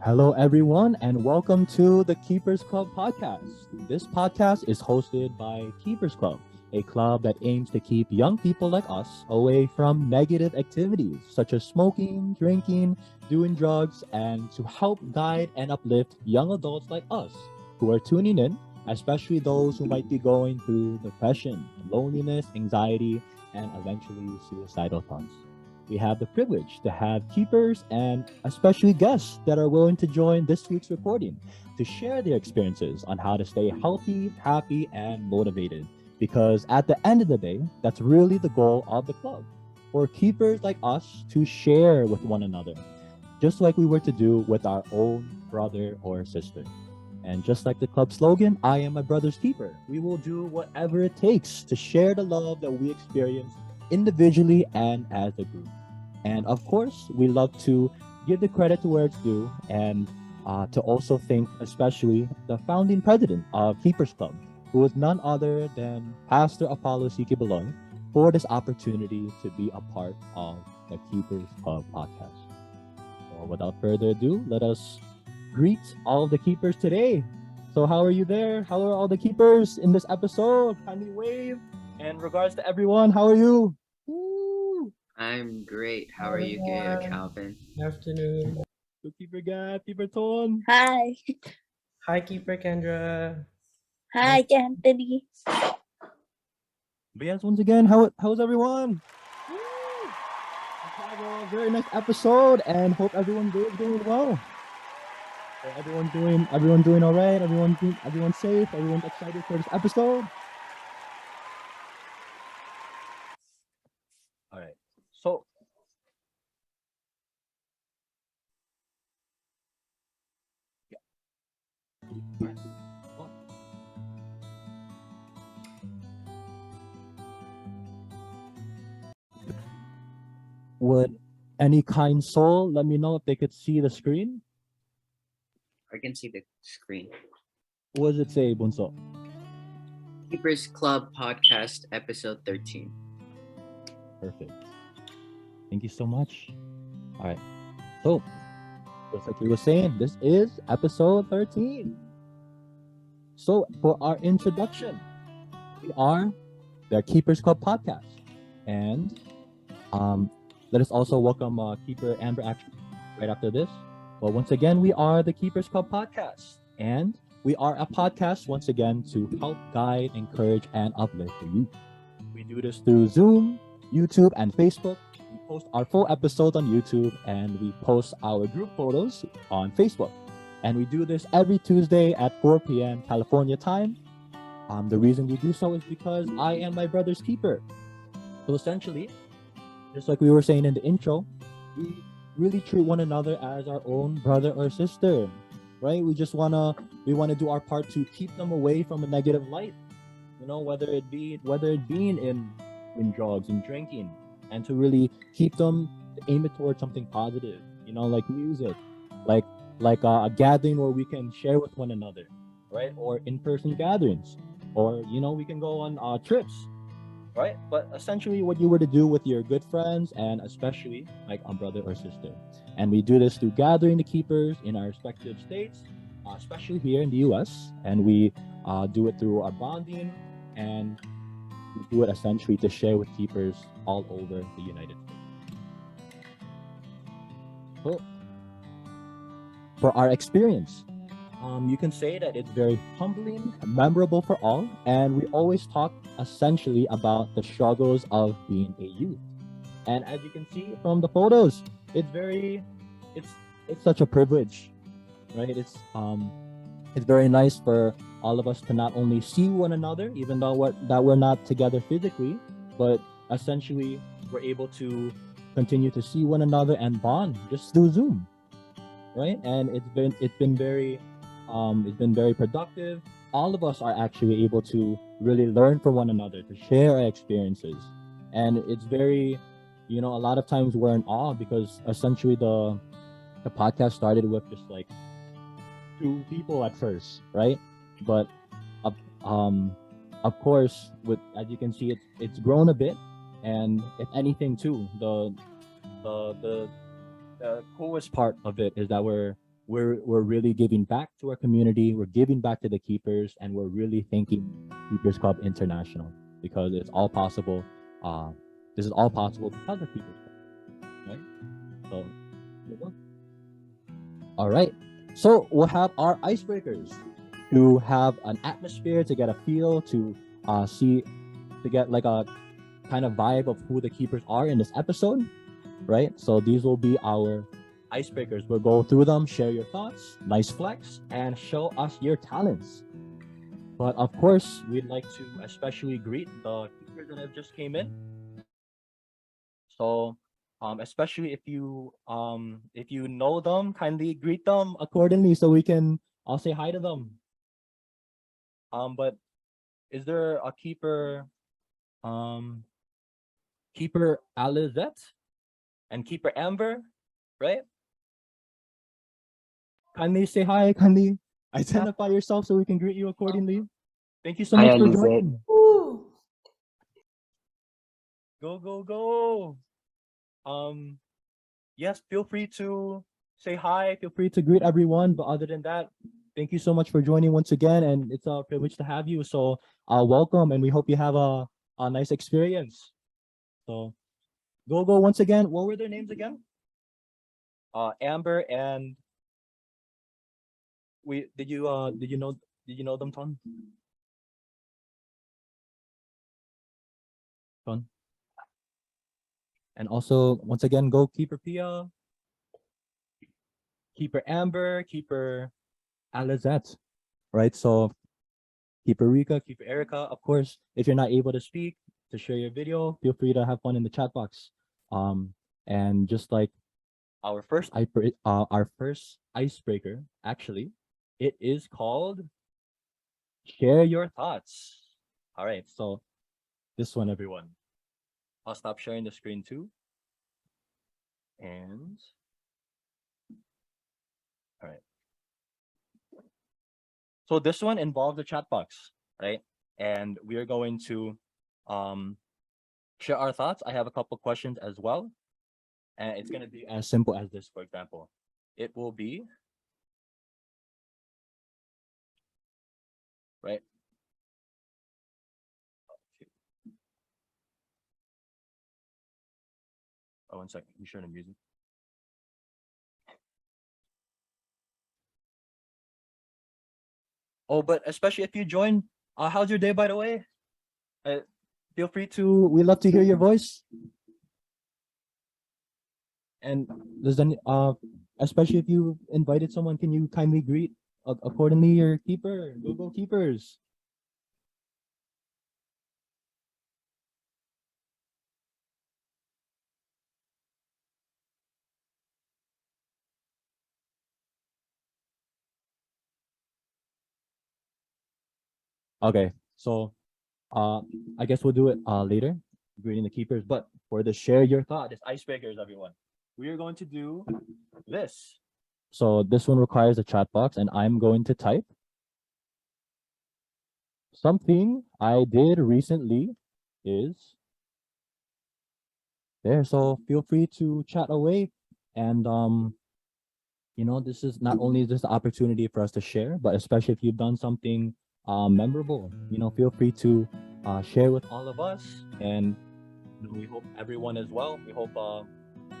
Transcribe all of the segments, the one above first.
Hello, everyone, and welcome to the Keepers Club podcast. This podcast is hosted by Keepers Club, a club that aims to keep young people like us away from negative activities such as smoking, drinking, doing drugs, and to help guide and uplift young adults like us who are tuning in, especially those who might be going through depression, loneliness, anxiety, and eventually suicidal thoughts. We have the privilege to have keepers and especially guests that are willing to join this week's recording to share their experiences on how to stay healthy, happy, and motivated. Because at the end of the day, that's really the goal of the club for keepers like us to share with one another, just like we were to do with our own brother or sister. And just like the club slogan, I am my brother's keeper, we will do whatever it takes to share the love that we experience individually and as a group. And of course, we love to give the credit to where it's due and to also thank especially the founding president of Keepers Club, who is none other than Pastor Apollo C. Kibalon, for this opportunity to be a part of the Keepers Club podcast. So without further ado, let us greet all of the keepers today. So how are you there? How are all the keepers in this episode? Kindly wave. And regards to everyone, how are you? Woo! I'm great. How Hi are you, everyone. Calvin? Good afternoon. Good keeper Gab, keeper Ton. Hi. Hi, Keeper Kendra. Hi, Anthony. But yes, once again, how's everyone? Woo! Let's have a very nice episode and hope everyone is doing well. So everyone doing all right. Everyone's safe. Everyone's excited for this episode. All right. So would any kind soul let me know if they could see the screen? I can see the screen. What does it say, Bunso? Keepers Club Podcast, Episode 13. Perfect. Thank you so much. All right. So, just like we were saying, this is episode 13. So, for our introduction, we are the Keepers Club podcast. And let us also welcome Keeper Amber actually right after this. Well, once again, we are the Keepers Club podcast. And we are a podcast, once again, to help guide, encourage, and uplift the youth. We do this through Zoom, YouTube, and Facebook. We post our full episodes on YouTube and we post our group photos on Facebook. And we do this every Tuesday at 4 p.m. California time. The reason we do so is because I am my brother's keeper. So essentially, just like we were saying in the intro, we really treat one another as our own brother or sister, right? We wanna do our part to keep them away from a negative light. You know, whether it being in drugs and drinking, and to really keep them to aim it towards something positive. You know, like music, like a gathering where we can share with one another, right? Or in-person gatherings, or we can go on trips, right? But essentially, what you were to do with your good friends and especially like a brother or sister, and we do this through gathering the keepers in our respective states, especially here in the U.S., and we do it through our bonding and we do it essentially to share with keepers all over the United States. So, for our experience, you can say that it's very humbling, memorable for all, and we always talk essentially about the struggles of being a youth. And as you can see from the photos, it's it's such a privilege, right? It's very nice for all of us to not only see one another, even though we're not together physically, but essentially we're able to continue to see one another and bond just through Zoom, right? And it's been very productive. All of us are actually able to really learn from one another, to share our experiences, and it's very, a lot of times we're in awe because essentially the podcast started with just like two people at first, right? But uh, um, of course, with as you can see, it's grown a bit, and if anything, too, the the coolest part of it is that we're really giving back to our community. We're giving back to the keepers, and we're really thanking Keepers Club International because it's all possible. This is all possible because of Keepers Club, right? So, there you go. All right. So we'll have our icebreakers to have an atmosphere, to get a feel, to see, to get like a kind of vibe of who the keepers are in this episode, right? So these will be our icebreakers. We'll go through them, share your thoughts, nice flex, and show us your talents. But of course, we'd like to especially greet the keepers that have just came in. So, especially if you know them, kindly greet them accordingly so we can all say hi to them. But is there a keeper, keeper Alizette and keeper Amber, right? Kindly say hi, kindly identify yourself so we can greet you accordingly. Thank you so Hi, much for Alizette. joining. Woo! Go, go, go. Yes, feel free to say hi, feel free to greet everyone. But other than that, thank you so much for joining once again, and it's a privilege to have you. So welcome, and we hope you have a nice experience. So go, go once again. What were their names again? Amber and did you know them, Ton? Ton. And also once again, go Keeper Pia, Keeper Amber, Keeper Alizette, right? So Keeper Rika, Keeper Erica, of course, if you're not able to speak, to share your video, feel free to have fun in the chat box. And just like our first icebreaker, actually, it is called Share Your Thoughts. All right, so this one, everyone. I'll stop sharing the screen too. And all right. So this one involves the chat box, right? And we are going to share our thoughts. I have a couple questions as well. And it's going to be as simple as this, for example. It will be, right? Oh, 1 second. You share the music. Oh, but especially if you join, how's your day, by the way? Feel free to, we love to hear your voice. And there's any, especially if you invited someone, can you kindly greet accordingly your keeper? Go keepers. Okay, so I guess we'll do it later, greeting the keepers. But for the share your thought, it's icebreakers, everyone. We are going to do this. So this one requires a chat box, and I'm going to type something I did recently is there. So feel free to chat away, and this is not only just the opportunity for us to share, but especially if you've done something memorable, feel free to share with all of us. And we hope everyone as well. We hope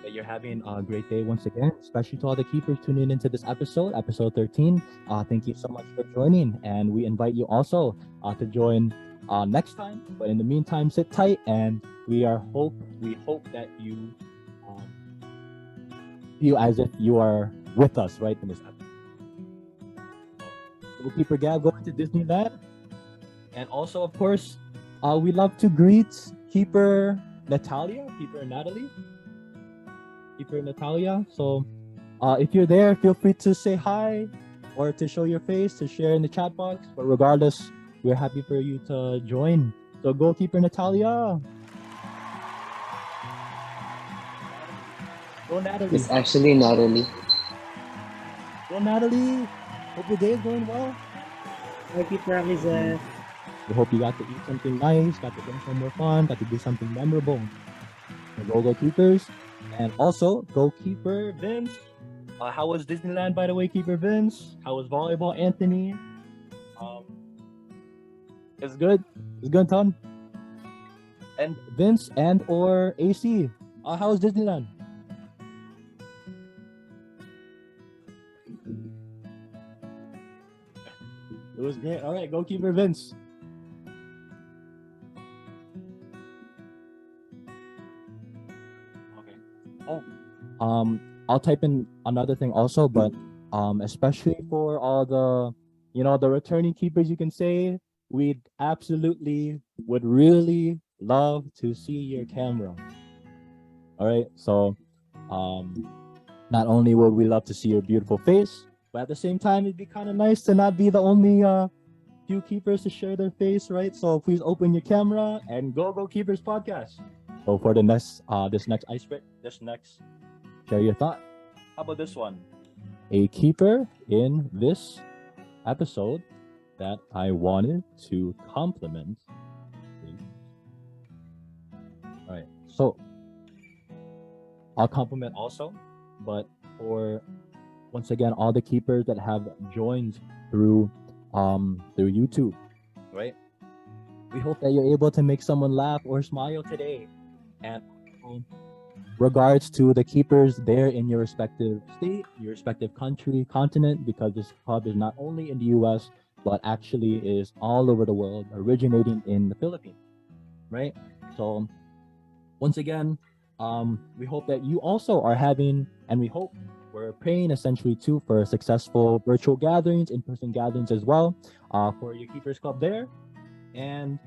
that you're having a great day once again, especially to all the keepers tuning into this episode 13. Thank you so much for joining, and we invite you also to join next time. But in the meantime, sit tight, and we hope that you feel as if you are with us right in this episode. So, Keeper Gab going to Disneyland, and also of course, we love to greet Keeper Natalia, Keeper Natalie. Keeper Natalia. So if you're there, feel free to say hi or to show your face, to share in the chat box. But regardless, we're happy for you to join. So goalkeeper Natalia. Go Natalie. It's actually Natalie. Go Natalie. Hope your day is going well. Hi, Keeper Alizette. We hope you got to eat something nice, got to drink some more fun, got to do something memorable. So go keepers. And also, goalkeeper Vince. How was Disneyland, by the way, Keeper Vince? How was volleyball, Anthony? Um, it's good. It's good, Ton. And Vince and or AC. How was Disneyland? It was great. All right, go Keeper Vince. Okay. I'll type in another thing also, but especially for all the the returning keepers, you can say we'd absolutely would really love to see your camera. All right, so not only would we love to see your beautiful face, but at the same time it'd be kind of nice to not be the only few keepers to share their face, right? So please open your camera and go Keepers podcast. So for the next this next share your thought. How about this one? A keeper in this episode that I wanted to compliment. All right, so I'll compliment also, but for once again all the keepers that have joined through YouTube, right? We hope that you're able to make someone laugh or smile today, and regards to the keepers there in your respective state, your respective country, continent, because this club is not only in the US, but actually is all over the world, originating in the Philippines, right? So once again, we hope that you also are having, and we hope we're praying essentially too for successful virtual gatherings, in-person gatherings as well, for your Keepers Club there. And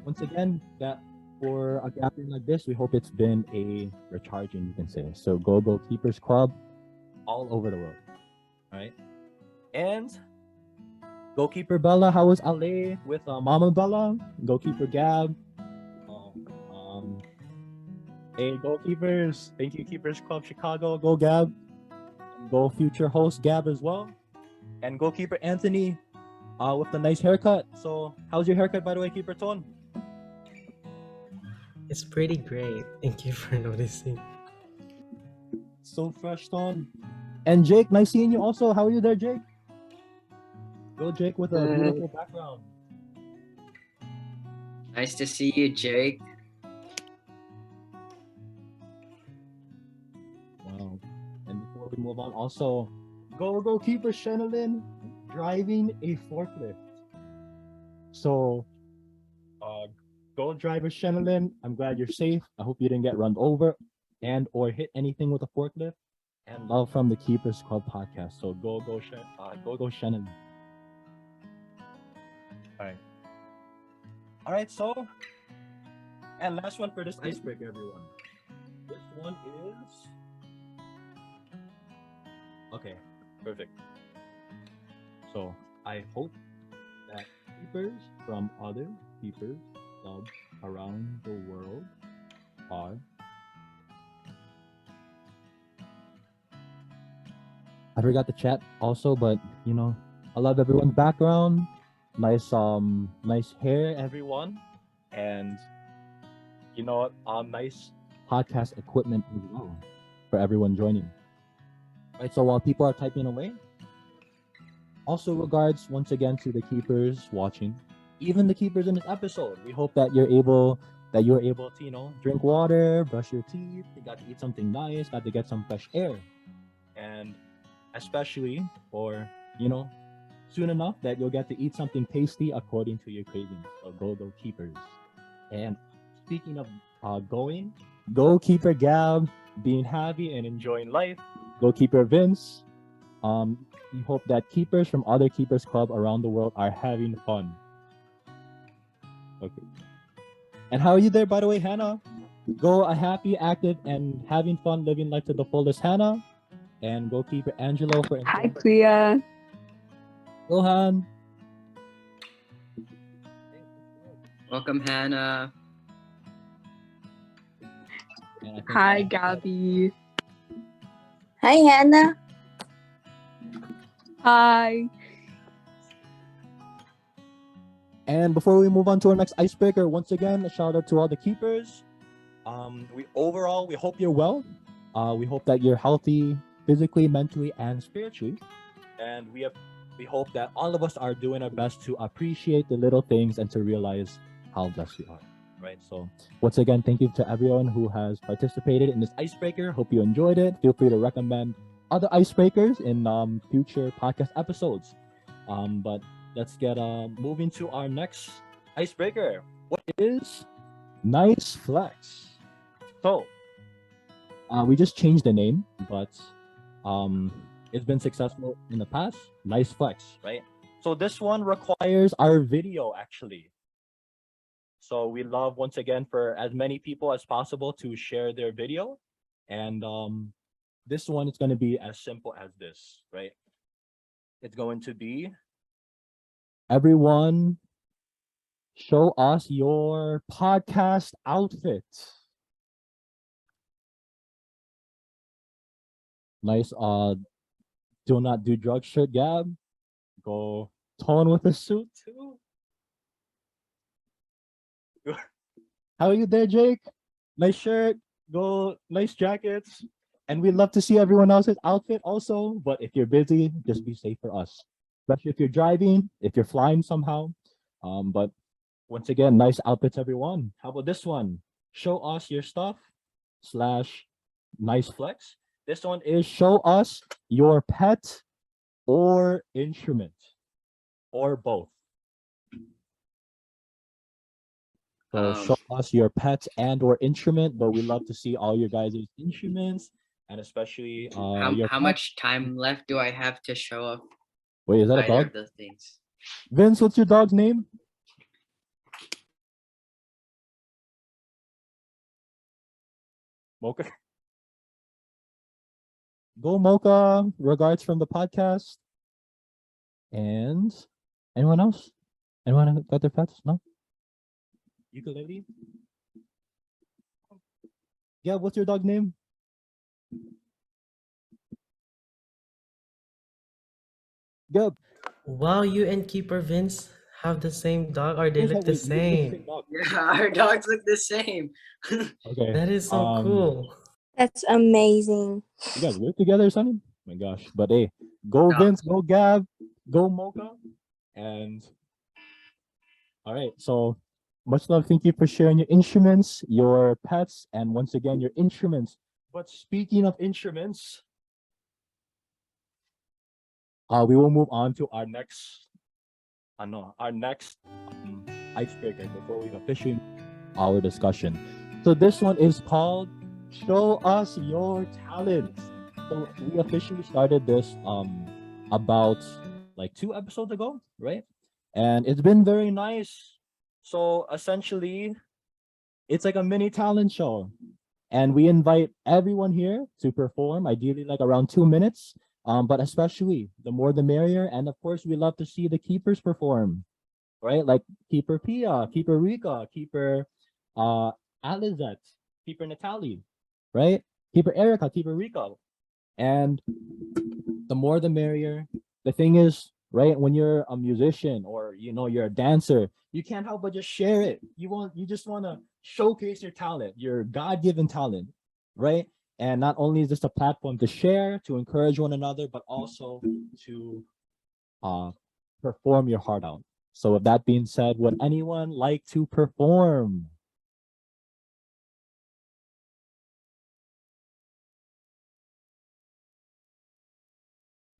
once again, that for a gathering like this, we hope it's been a recharging, you can say. So go Keepers Club all over the world. All right. And goalkeeper Bella, how was LA with Mama Bella? Goalkeeper Gab. Hey, goalkeepers. Thank you, Keepers Club Chicago. Go Gab. Go future host Gab as well. And goalkeeper Anthony with the nice haircut. So how's your haircut, by the way, Keeper Tone? It's pretty great. Thank you for noticing. So fresh, Tone. And Jake, nice seeing you also. How are you there, Jake? Go Jake with a beautiful background. Nice to see you, Jake. Wow. And before we move on, also, go Keeper Shenalyn driving a forklift. So, go driver Shenalyn, I'm glad you're safe. I hope you didn't get run over and or hit anything with a forklift. And love from the Keepers Club podcast. So go Shenalyn. All right. So, and last one for this icebreaker, everyone. This one is okay. Perfect. So I hope that keepers from other keepers clubs around the world are I forgot the chat also, but I love everyone's background. Nice hair, everyone, and nice podcast equipment as well for everyone joining. Right, so while people are typing away, also regards once again to the keepers watching, even the keepers in this episode. We hope that you're able to drink water, brush your teeth, you got to eat something nice, got to get some fresh air, and especially for soon enough that you'll get to eat something tasty according to your cravings. So go keepers. And speaking of go keeper Gab, being happy and enjoying life. Go keeper Vince. We hope that keepers from other keepers club around the world are having fun. Okay. And how are you there, by the way, Hannah? Go a happy, active, and having fun, living life to the fullest, Hannah. And goalkeeper Angelo for Hi, Kuya. Gohan. Welcome, Hannah. Hi, Gabby. Hi, Hannah. Hi. And before we move on to our next icebreaker, once again, a shout out to all the keepers. We hope you're well. We hope that you're healthy physically, mentally, and spiritually. And we hope that all of us are doing our best to appreciate the little things and to realize how blessed we are. Right. So once again, thank you to everyone who has participated in this icebreaker. Hope you enjoyed it. Feel free to recommend other icebreakers in future podcast episodes. But let's get moving to our next icebreaker. What is Nice Flex? So we just changed the name, but it's been successful in the past. Nice Flex, right? So this one requires our video actually. So we love once again for as many people as possible to share their video. And this one is going to be as simple as this, right? It's going to be everyone show us your podcast outfit. Nice do not do drugs shirt, Gab. Go tone with a suit too. How are you there, Jake? Nice shirt. Go nice jackets. And we'd love to see everyone else's outfit also. But if you're busy, just be safe for us. Especially if you're driving, if you're flying somehow. But once again, nice outfits, everyone. How about this one? Show us your stuff / nice flex. This one is show us your pet or instrument or both. So show us your pet and or instrument, but we love to see all your guys' instruments and especially how much time left do I have to show up Wait, is that a either dog? of those things? Vince, what's your dog's name? Mocha. Go Mocha. Regards from the podcast. And anyone else? Anyone got their pets? No? Ukulele? Yeah, what's your dog name? Gab. Wow, you and Keeper Vince have the same dog, or they look the same. Yeah, our dogs look the same. Okay. That is so cool. That's amazing. You guys live together, Sonny? Oh my gosh. But hey, go No. Vince, go Gab, go Mocha. And all right, so much love. Thank you for sharing your instruments, your pets, and once again, your instruments. But speaking of instruments, we will move on to our next icebreaker before we officially our discussion. So this one is called Show Us Your Talents. So we officially started this about like 2 episodes ago, right? And it's been very nice. So essentially, it's like a mini talent show. And we invite everyone here to perform, ideally like around 2 minutes. But especially the more the merrier. And of course, we love to see the keepers perform, right? Like Keeper Pia, Keeper Rika, Keeper Alizette, Keeper Natalie, right? Keeper Erica, Keeper Rika. And the more the merrier. The thing is, right, when you're a musician or you're a dancer, you can't help but just share it. You just want to showcase your talent, your God-given talent, right? And not only is this a platform to share, to encourage one another, but also to perform your heart out. So with that being said, would anyone like to perform?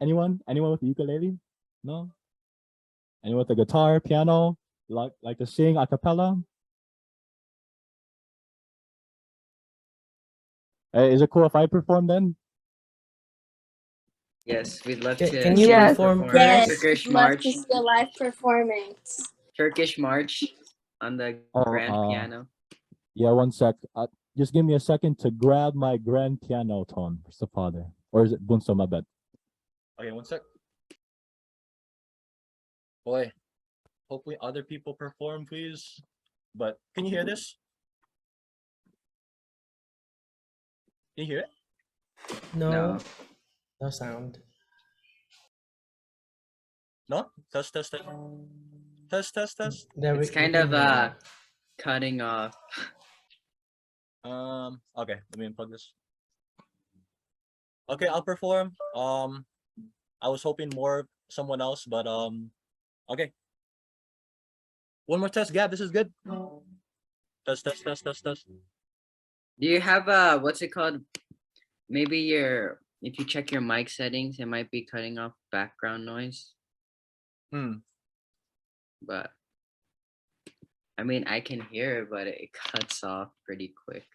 Anyone? Anyone with the ukulele? No? Anyone with the guitar, piano, like to sing a cappella? Hey, is it cool if I perform then? Yes, we'd love Can- to. can you see perform perform. Yes, Turkish we'd love march. to see a live performance. Turkish march on the grand piano. Yeah, one sec. Just give me a second to grab my grand piano tone. Where's the father? Or is it Bunso, my bed? Okay, one sec. Boy, hopefully other people perform, please. But can you hear this? Can you hear it? No. No sound. No? Test, test, test. Test, test, test. It's kind of cutting off. Okay, let me unplug this. Okay, I'll perform. I was hoping more someone else, but okay. One more test, Gab. This is good. Test. Do you have what's it called? Maybe if you check your mic settings, it might be cutting off background noise. But I mean, I can hear it, but it cuts off pretty quick.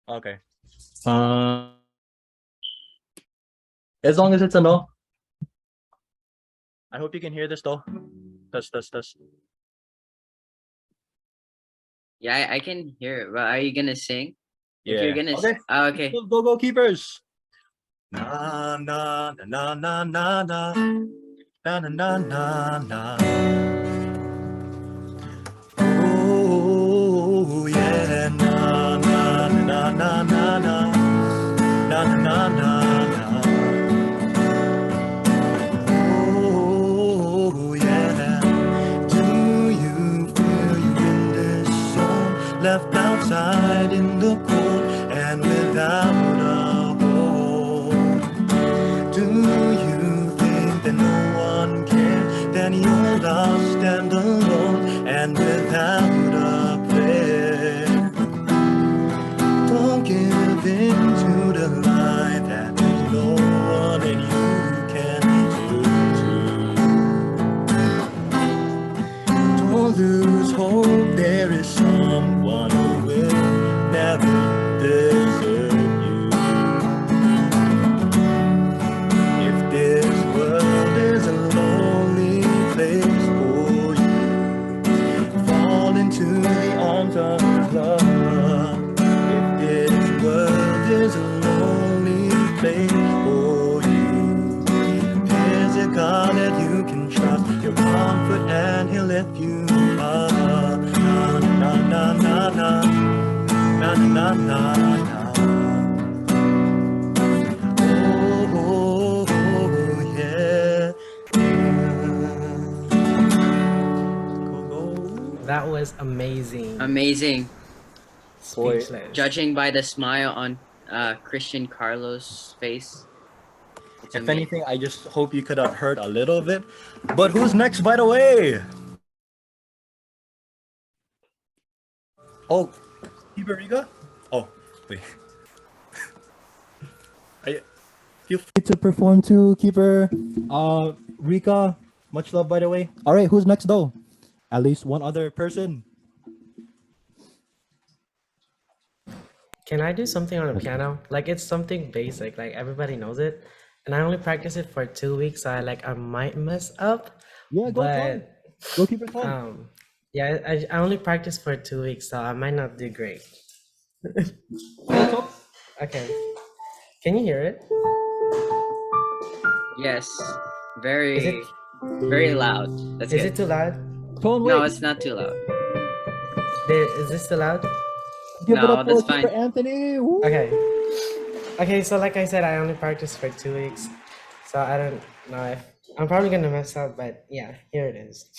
Okay. As long as it's a no. I hope you can hear this though. Test. Yeah, I can hear it. But are you gonna sing? Yeah. If you're gonna Okay. okay. Go keepers. Na na na na na na na na na na na. Oh yeah. Na na na na na na na na na na. Oh yeah. Do you feel you in this song? Left outside in the cold and without a home. Do you think that no one cares? Then you're lost and alone and without a prayer. Don't give in to the lie that there's no one and you can do. Don't lose hope, there is someone who will never desert you. If this world is a lonely place for you, fall into the arms of love. If this world is a lonely place for you, there's a God that you can trust, your comfort, and He'll lift you up. Na na na na na na na na na. Oh yeah. Go. That was amazing. Amazing. Speechless. Judging by the smile on Christian Carlos' face. If anything, I just hope you could have heard a little of it. But who's next, by the way? Oh, Iberiga? Oh, wait. Feel free to perform too, Keeper. Rika, much love, by the way. All right, who's next though? At least one other person. Can I do something on the piano? Like it's something basic, like everybody knows it. And I only practice it for 2 weeks, so I might mess up. Yeah, go keep it fun. Yeah, I only practice for 2 weeks, so I might not do great. Okay. Can you hear it? Yes. Very loud. That's Is good. it too loud? No, it's not too loud. Is this too loud? Give it No, up that's for fine. Keeper Anthony. Woo. Okay, so like I said, I only practiced for 2 weeks, so I don't know if I'm probably gonna mess up, but yeah, here it is.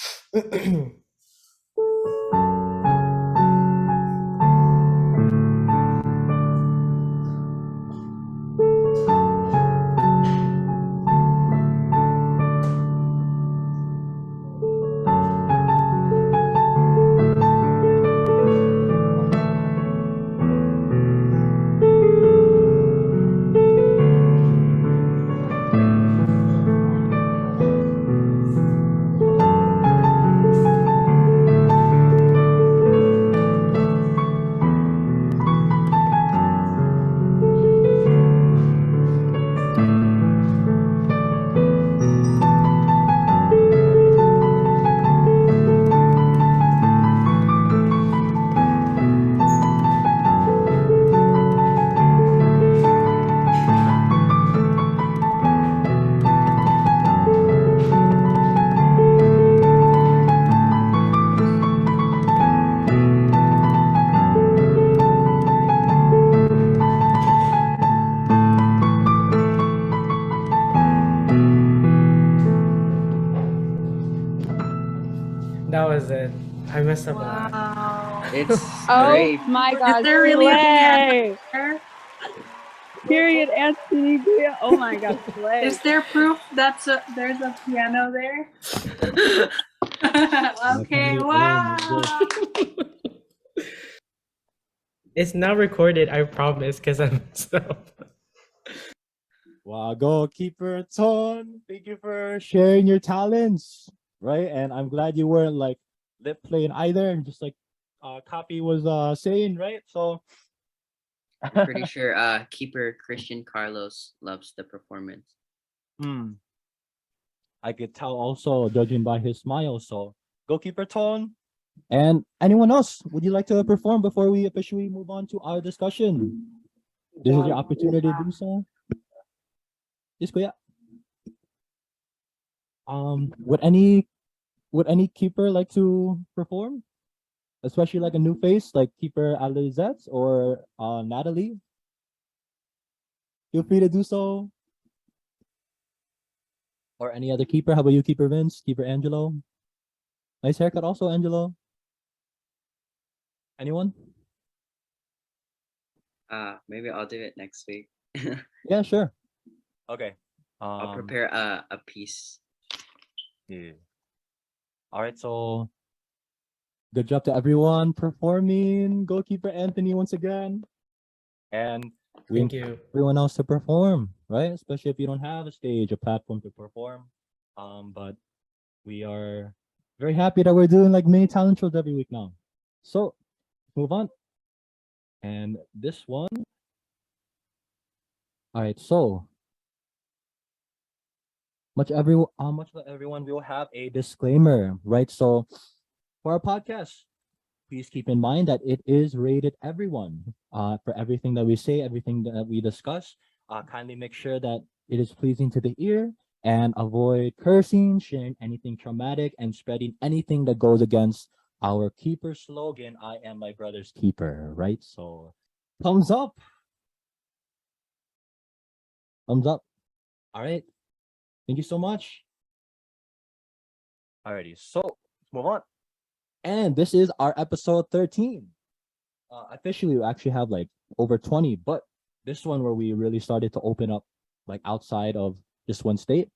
That was it. I messed up a lot. Wow. It's Oh great. my God. Is there really a Slay. piano there? Period, Anthony. Oh my gosh, slay. Is there proof that's there's a piano there? Okay, Definitely wow. It's not recorded, I promise, because I'm so. Wow, goalkeeper Ton, thank you for sharing your talents, right? And I'm glad you weren't like lip playing either, just like Copy was saying, right? So I'm pretty sure keeper Christian Carlos loves the performance. I could tell also judging by his smile. So goalkeeper Ton. And anyone else, would you like to perform before we officially move on to our discussion? This is your opportunity to do so. Yes, kuya. Would any keeper like to perform? Especially like a new face, like keeper Alizette or Natalie? Feel free to do so. Or any other keeper. How about you, keeper Vince? Keeper Angelo? Nice haircut also, Angelo. Anyone? Maybe I'll do it next week. Yeah, sure. Okay. I'll prepare a piece. Yeah. All right, so good job to everyone performing. Goalkeeper Anthony once again. And we Thank encourage you. everyone else to perform, right? Especially if you don't have a stage, a platform to perform. But we are very happy that we're doing like mini talent shows every week now. So move on. And this one. All right, so much like everyone will have a disclaimer, right? So for our podcast, please keep in mind that it is rated everyone. For everything that we say, everything that we discuss, kindly make sure that it is pleasing to the ear and avoid cursing, sharing anything traumatic, and spreading anything that goes against our keeper slogan, I am my brother's keeper, right? So thumbs up. Thumbs up. All right. Thank you so much. Alrighty, so let's move on. And this is our episode 13. Officially, we actually have like over 20, but this one where we really started to open up like outside of just one state.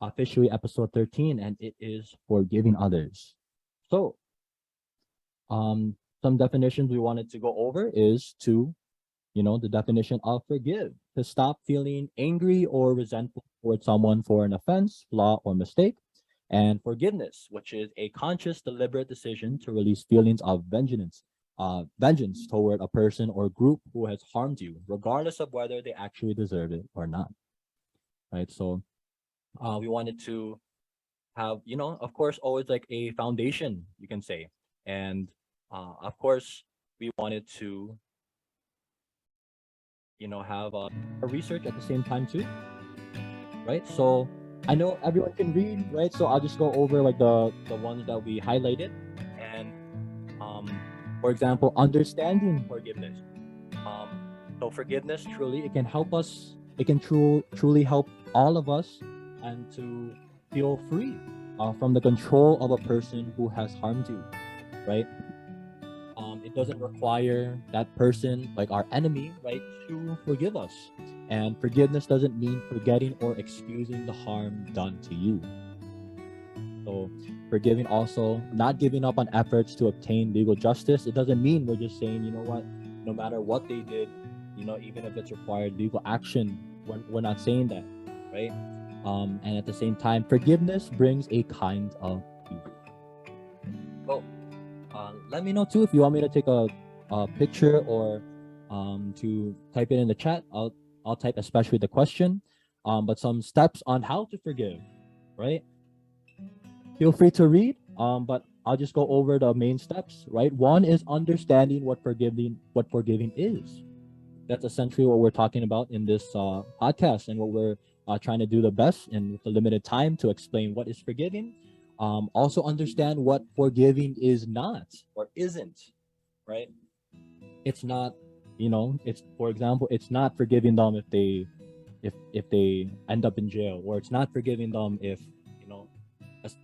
Officially, episode 13, and it is forgiving others. So, some definitions we wanted to go over is to, the definition of forgive, to stop feeling angry or resentful towards someone for an offense, flaw, or mistake. And forgiveness, which is a conscious, deliberate decision to release feelings of vengeance toward a person or group who has harmed you, regardless of whether they actually deserve it or not. Right. So we wanted to have, of course, always like a foundation, you can say. And of course, we wanted to, have a research at the same time too. Right. So I know everyone can read, right? So I'll just go over like the ones that we highlighted. And for example, understanding forgiveness. So forgiveness truly, it can help us, it can truly help all of us and to feel free from the control of a person who has harmed you, right? It doesn't require that person, like our enemy, right, to forgive us. And forgiveness doesn't mean forgetting or excusing the harm done to you. So forgiving also, not giving up on efforts to obtain legal justice. It doesn't mean we're just saying, you know what, no matter what they did, even if it's required legal action, we're not saying that, right? And at the same time, forgiveness brings a kind of peace. So let me know too if you want me to take a picture or to type it in the chat. I'll type especially the question, but some steps on how to forgive, right? Feel free to read, but I'll just go over the main steps, right? One is understanding what forgiving is. That's essentially what we're talking about in this podcast, and what we're trying to do the best in with the limited time to explain what is forgiving. Also understand what forgiving is not or isn't, right? It's not, it's, for example, it's not forgiving them if they end up in jail, or it's not forgiving them if,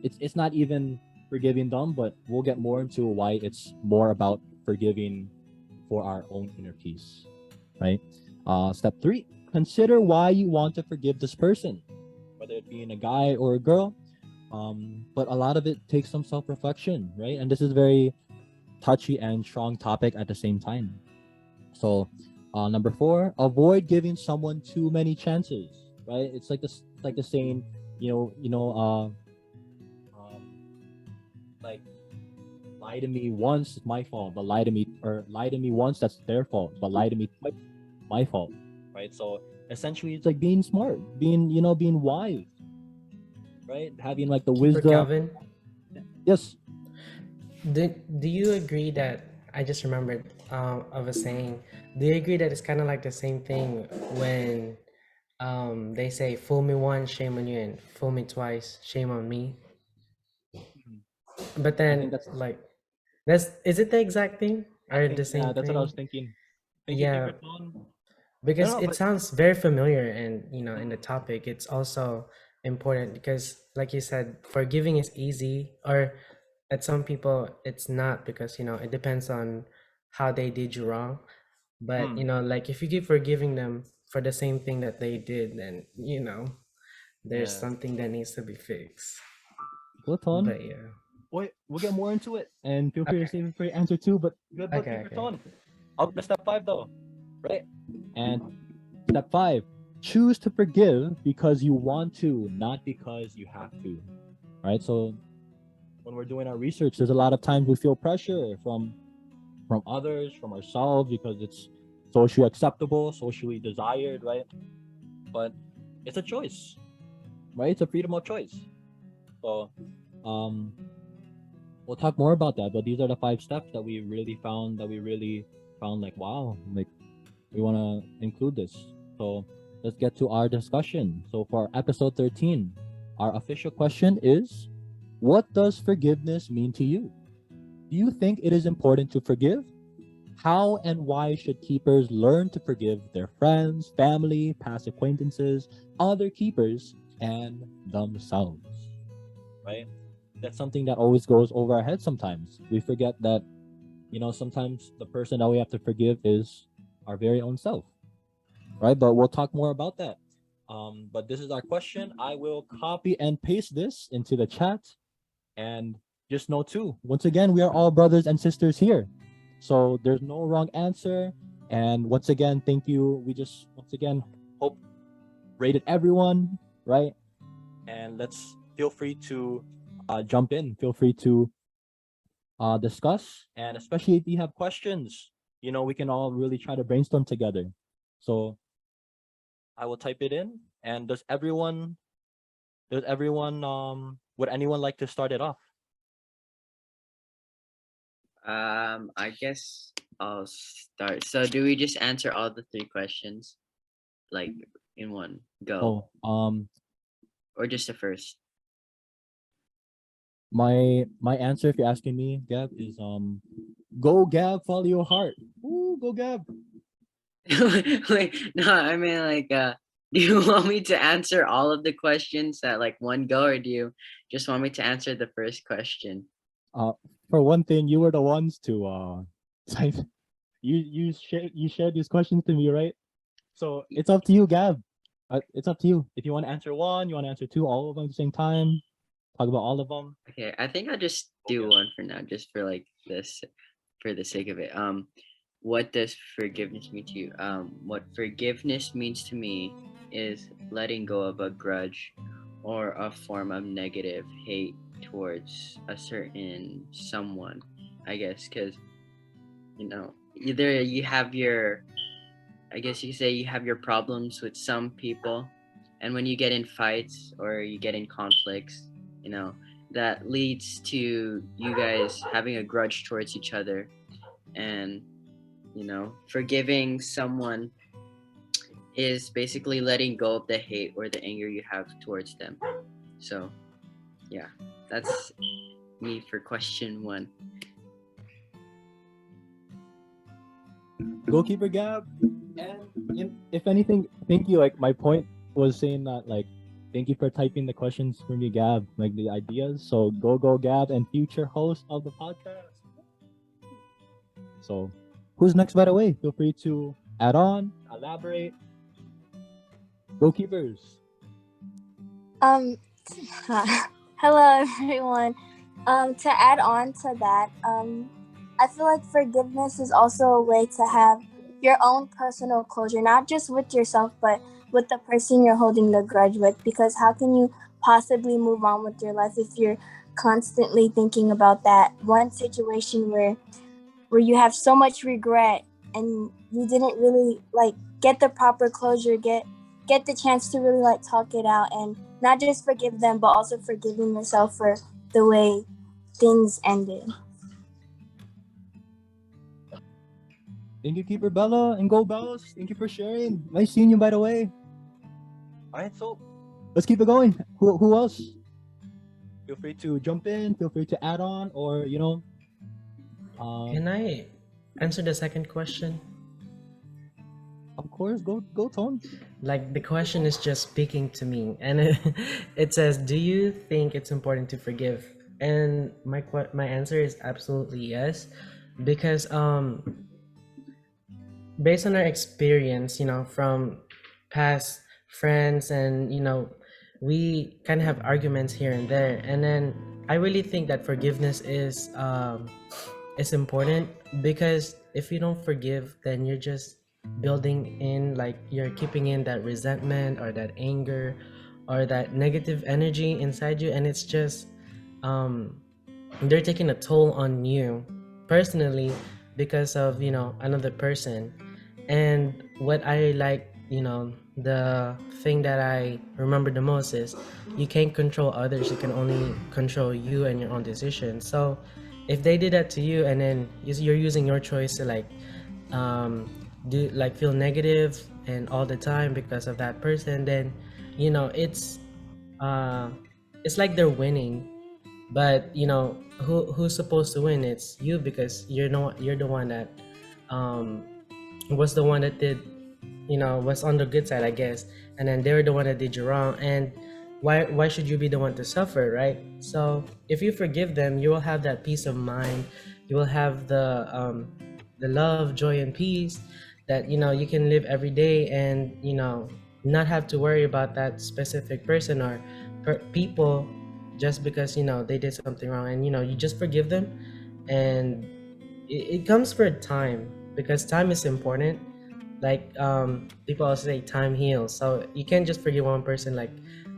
it's not even forgiving them, but we'll get more into why it's more about forgiving for our own inner peace, right? Step 3, consider why you want to forgive this person, whether it be in a guy or a girl. But a lot of it takes some self-reflection, right? And this is very touchy and strong topic at the same time. So, number 4, avoid giving someone too many chances, right? It's like this, like the saying, like, lie to me once, it's my fault, but lie to me once, that's their fault, but lie to me twice, my fault, right? So essentially, it's like being smart, being wise, right? Having like the Keeper wisdom. Calvin, Yes. do you agree that I just remembered of a saying? Do you agree that it's kind of like the same thing when they say fool me once, shame on you, and fool me twice, shame on me? But I think then that's. like is it the exact thing I or think the same that's what I was thing? thinking. Thank you, Yeah, Pinkerton. No, because no, it but sounds very familiar, and in the topic it's also important because like you said, forgiving is easy, or at some people it's not, because it depends on how they did you wrong. But mm, like if you keep forgiving them for the same thing that they did, then there's yeah, something that needs to be fixed. Pinkerton. But yeah. Wait, we'll get more into it, and feel free to save it for your answer too. But good luck, Okay. Pinkerton. Up to step 5 though, right? And step 5, choose to forgive because you want to, not because you have to, right? So when we're doing our research, there's a lot of times we feel pressure from others, from ourselves, because it's socially acceptable, socially desired, right? But it's a choice, right? It's a freedom of choice. So um we'll talk more about that, but these are the 5 steps that we really found like, wow, like we want to include this. So let's get to our discussion. So for episode 13, our official question is, what does forgiveness mean to you? Do you think it is important to forgive? How and why should keepers learn to forgive their friends, family, past acquaintances, other keepers, and themselves? Right? That's something that always goes over our heads sometimes. We forget that, sometimes the person that we have to forgive is our very own self. Right? But we'll talk more about that. But this is our question. I will copy and paste this into the chat. And just know too, once again, we are all brothers and sisters here. So there's no wrong answer. And once again, thank you. We just, once again, hope rated everyone, right? And let's feel free to jump in. Feel free to discuss. And especially if you have questions, we can all really try to brainstorm together. So I will type it in. And would anyone like to start it off? I guess I'll start. So do we just answer all the 3 questions like in one go, Oh, or just the first? my answer, if you're asking me, Gab, is go Gab, follow your heart. Ooh, go Gab. Wait, no, I mean like do you want me to answer all of the questions at like one go, or do you just want me to answer the first question? For one thing, you were the ones to type. You shared these questions to me, right? So it's up to you, Gab. It's up to you. If you want to answer one, you want to answer two, all of them at the same time. Talk about all of them. Okay, I think I'll just do Okay. one for now, just for like this, for the sake of it. What does forgiveness mean to you? What forgiveness means to me is letting go of a grudge or a form of negative hate towards a certain someone, I guess, because either you have your, I guess you could say you have your problems with some people, and when you get in fights or you get in conflicts, that leads to you guys having a grudge towards each other, and forgiving someone is basically letting go of the hate or the anger you have towards them. So yeah, that's me for question 1. Goalkeeper Gab. And if anything, thank you. Like my point was saying that, like, thank you for typing the questions for me, Gab, like the ideas. So go Gab, and future host of the podcast. So who's next, by the way? Feel free to add on, elaborate. Goalkeepers. Um, hello everyone. To add on to that, I feel like forgiveness is also a way to have your own personal closure, not just with yourself, but with the person you're holding the grudge with. Because how can you possibly move on with your life if you're constantly thinking about that one situation where you have so much regret and you didn't really like get the proper closure, get the chance to really like talk it out and not just forgive them but also forgiving yourself for the way things ended. Thank you, Keeper Bella, and Go Bells. Thank you for sharing. Nice seeing you, by the way. All right, so let's keep it going. Who else? Feel free to jump in. Feel free to add on, or Can I answer the second question? of course, go Tone. Like the question is just speaking to me, and it says, "Do you think it's important to forgive?" And my answer is absolutely yes, because based on our experience, from past friends, and we kind of have arguments here and there, and then I really think that forgiveness is important, because if you don't forgive, then you're just building in, like you're keeping in that resentment or that anger or that negative energy inside you, and it's just um they're taking a toll on you personally because of another person. And what I like, the thing that I remember the most is you can't control others, you can only control you and your own decisions. So if they did that to you, and then you're using your choice to like do like feel negative and all the time because of that person, then you know it's uh it's like they're winning, but who's supposed to win? It's you, because you're the one that um was the one that did, was on the good side, I guess, and then they're the one that did you wrong. And why should you be the one to suffer, right? So if you forgive them, you will have that peace of mind, you will have the love, joy, and peace that you can live every day, and not have to worry about that specific person or people, just because they did something wrong, and you just forgive them. And it comes for time, because time is important. Like people also say time heals, so you can't just forgive one person like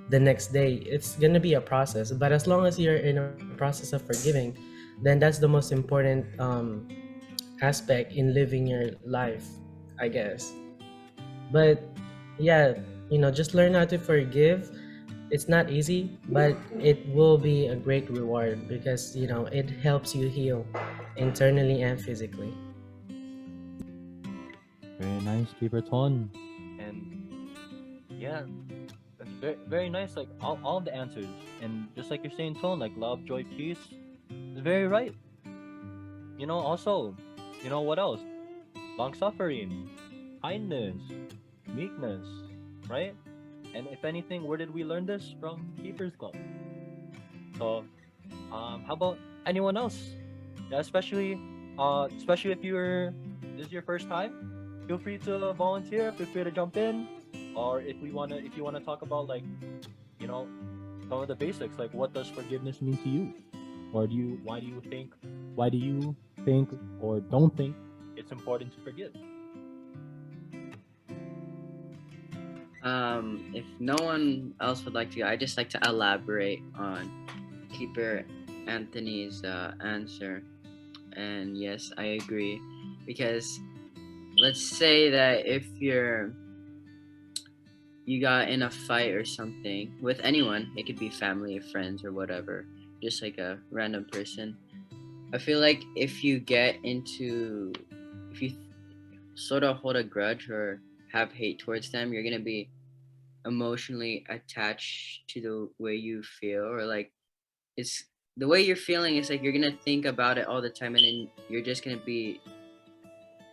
the next day. It's gonna be a process, but as long as you're in a process of forgiving, then that's the most important aspect in living your life, I guess. But yeah, just learn how to forgive. It's not easy, but it will be a great reward, because it helps you heal internally and physically. Very nice, Keeper Tone. And yeah, that's very nice. Like all the answers, and just like you're saying, Tone, like love, joy, peace, is very right. Also, what else? Long suffering, kindness, meekness, right? And if anything, where did we learn this? From Keepers Club. So, how about anyone else? Yeah, especially if this is your first time, feel free to volunteer. Feel free to jump in, or if you wanna talk about like, you know, some of the basics, like what does forgiveness mean to you, or why do you think or don't think it's important to forgive? If no one else would like to go, I just like to elaborate on Keeper Anthony's answer. And yes, I agree, because let's say that if you got in a fight or something with anyone, it could be family or friends or whatever, just like a random person. I feel like if you sort of hold a grudge or have hate towards them, you're gonna be emotionally attached to the way you feel, or like it's the way you're feeling is like you're gonna think about it all the time, and then you're just gonna be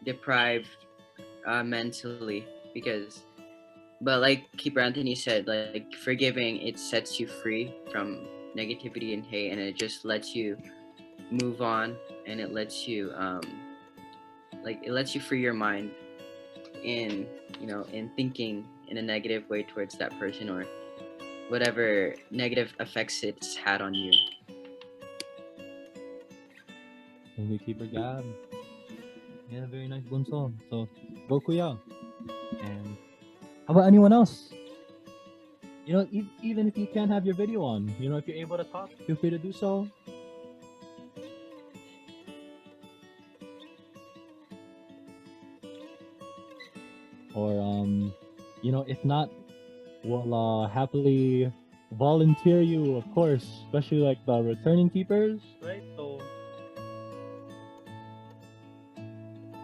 deprived mentally, because but like Keeper Anthony said, like forgiving, it sets you free from negativity and hate, and it just lets you move on, and it lets you free your mind, in, in thinking in a negative way towards that person, or whatever negative effects it's had on you. Thank you, Keeper Gab. Yeah, very nice bunso. So, go kuya. And how about anyone else? Even if you can't have your video on, if you're able to talk, feel free to do so. Or, if not, we'll happily volunteer you, of course, especially like the returning keepers, right? So,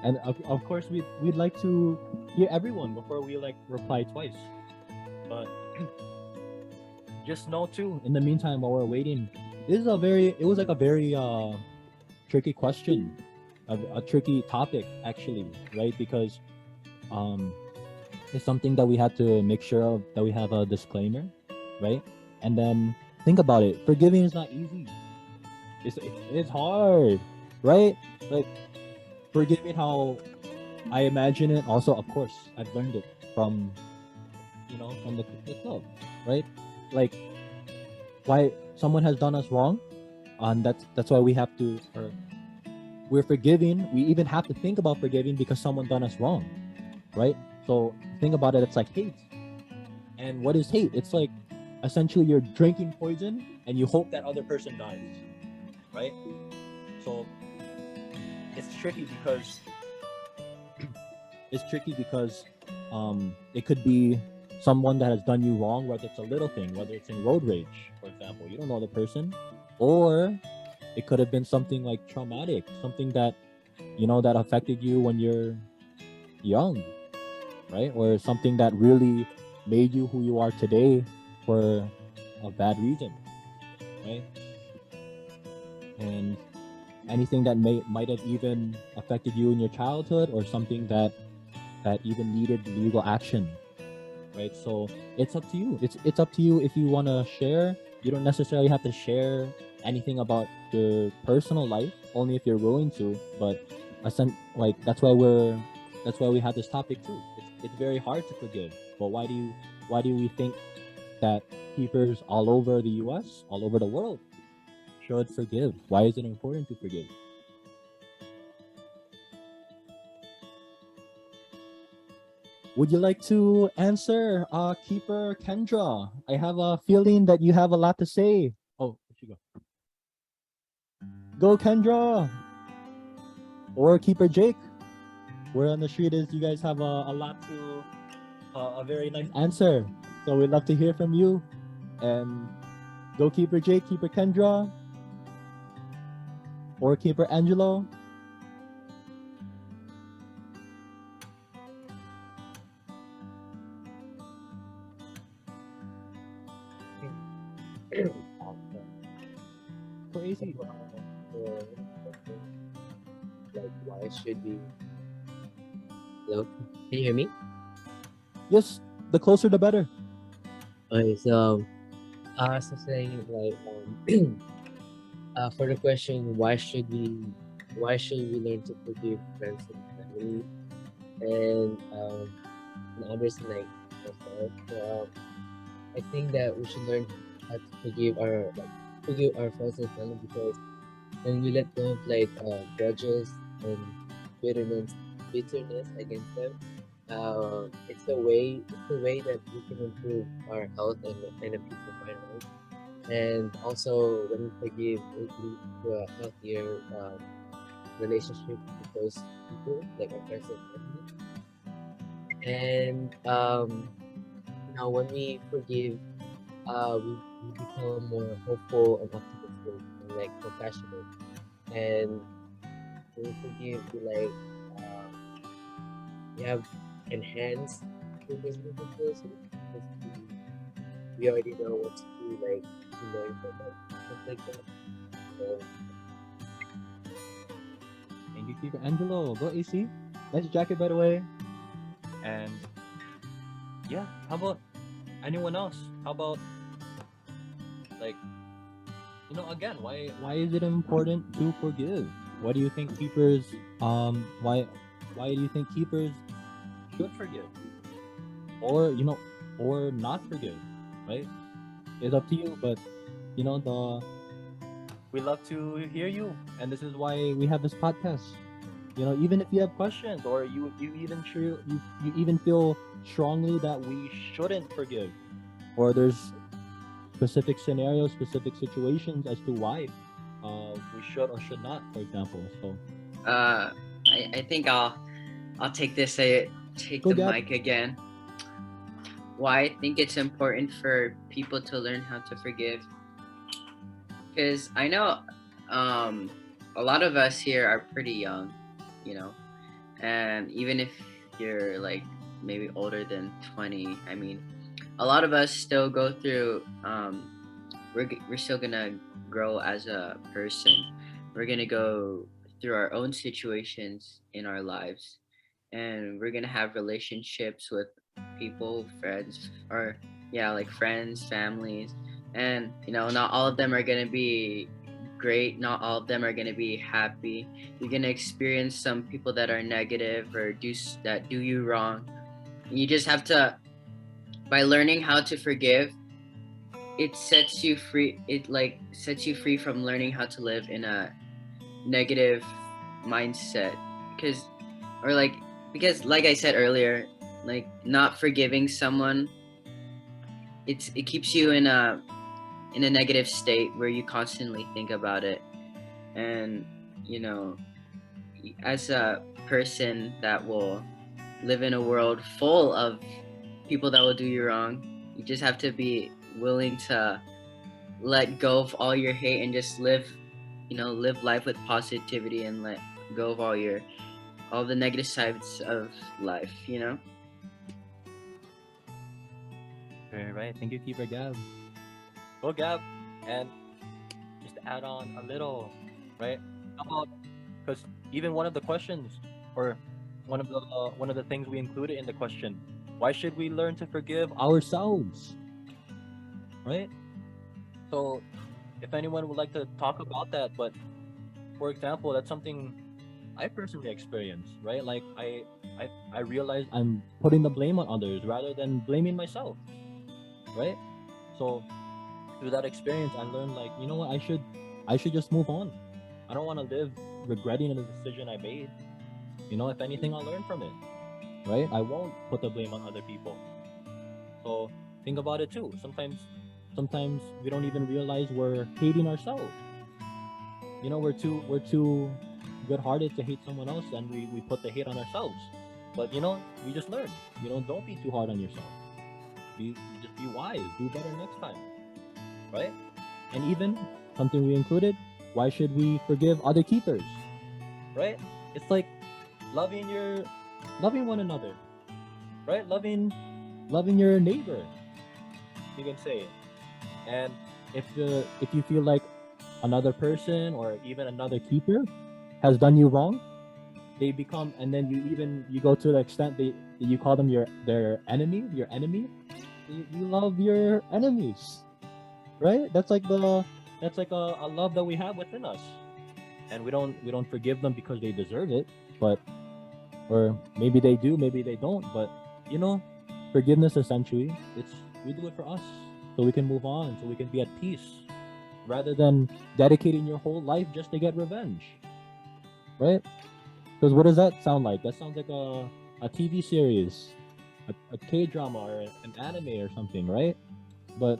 and of course, we'd like to hear everyone before we like reply twice. But just know too, in the meantime, while we're waiting, it was like a very tricky question, a tricky topic actually, right? Because it's something that we have to make sure of, that we have a disclaimer, right? And then think about it, forgiving is not easy. It's hard, right? Like forgiving, how I imagine it. Also, of course, I've learned it from from the club, right? Like why someone has done us wrong, and that's why we have to, or we're forgiving. We even have to think about forgiving because someone done us wrong, right? So think about it. It's like hate. And what is hate? It's like essentially you're drinking poison and you hope that other person dies, right? So it's tricky because it could be someone that has done you wrong, whether it's a little thing, whether it's in road rage, for example. You don't know the person, or it could have been something like traumatic, something that that affected you when you're young, right? Or something that really made you who you are today for a bad reason, right? And anything that might have even affected you in your childhood, or something that even needed legal action, right? So it's up to you. It's up to you if you want to share. You don't necessarily have to share anything about your personal life, only if you're willing to. But like that's why we have this topic too. It's very hard to forgive. But why do we think that keepers all over the U.S., all over the world, should forgive? Why is it important to forgive? Would you like to answer, Keeper Kendra? I have a feeling that you have a lot to say. Oh, where'd she go? Go, Kendra! Or Keeper Jake. Word on the street is you guys have a lot to, a very nice answer. So we'd love to hear from you. And go, Keeper Jake, Keeper Kendra, or Keeper Angelo. Crazy. Like, why should we? Hello, can you hear me? Yes, the closer the better. Okay, so saying like for the question, why should we learn to forgive friends and family and others like ourselves? So, I think that we should learn how to forgive our friends and family, because when we let go of grudges and bitterness against them, it's a way that we can improve our health and a peace of mind, right? And also, when we forgive, it leads to a healthier relationship with those people, like our friends and family. And when we forgive, we become more hopeful and optimistic and like compassionate. And when we forgive, we have enhanced relationship skills, because we already know what to do, like to learn from them, stuff like that. So, Thank you, Keeper Angelo. Go, AC. Nice jacket, by the way. And yeah, how about anyone else? How about like, again, why is it important to forgive? Why do you think keepers why do you think keepers should forgive, or or not forgive, right? It's up to you, but the we love to hear you, and this is why we have this podcast. Even if you have questions, or you even feel strongly that we shouldn't forgive, or there's specific scenarios, specific situations as to why we should or should not, for example. So I think I'll take Go, the Gab. mic again. Why I think it's important for people to learn how to forgive, because I know a lot of us here are pretty young, and even if you're like maybe older than 20, I mean, a lot of us still go through we're still gonna grow as a person. We're gonna go through our own situations in our lives, and we're gonna have relationships with people, friends, or yeah, like friends, families, and not all of them are gonna be great. Not all of them are gonna be happy. You're gonna experience some people that are negative or that do you wrong. And you just have to, by learning how to forgive, it sets you free. It like sets you free from learning how to live in a negative mindset, because or like because like I said earlier, like not forgiving someone, it keeps you in a negative state where you constantly think about it. And as a person that will live in a world full of people that will do you wrong, you just have to be willing to let go of all your hate and just live life with positivity, and let go of all the negative sides of life. Very right. Thank you, Keeper Gab. Go, Gab. And just to add on a little, right? About, because even one of the questions, or one of the things we included in the question, why should we learn to forgive ourselves, right? So, if anyone would like to talk about that, but for example, that's something I personally experienced, right? Like I realized I'm putting the blame on others rather than blaming myself, right? So through that experience, I learned, like, you know what, I should just move on. I don't want to live regretting the decision I made. If anything, I'll learn from it, right? I won't put the blame on other people. So think about it too. Sometimes we don't even realize we're hating ourselves. We're too good-hearted to hate someone else, and we put the hate on ourselves. But we just learn. Don't be too hard on yourself. Just be wise. Do better next time, right? And even something we included: why should we forgive other keepers, right? It's like loving one another, right? Loving your neighbor, you can say it. And if you feel like another person or even another keeper has done you wrong, they become, and then you go to the extent you call them their enemy, your enemy. You love your enemies, right? That's like a love that we have within us, and we don't forgive them because they deserve it, but or maybe they do, maybe they don't. But forgiveness, essentially, we do it for us, so we can move on, so we can be at peace, rather than dedicating your whole life just to get revenge, right? Because what does that sound like? That sounds like a TV series, a K-drama, or an anime or something, right? But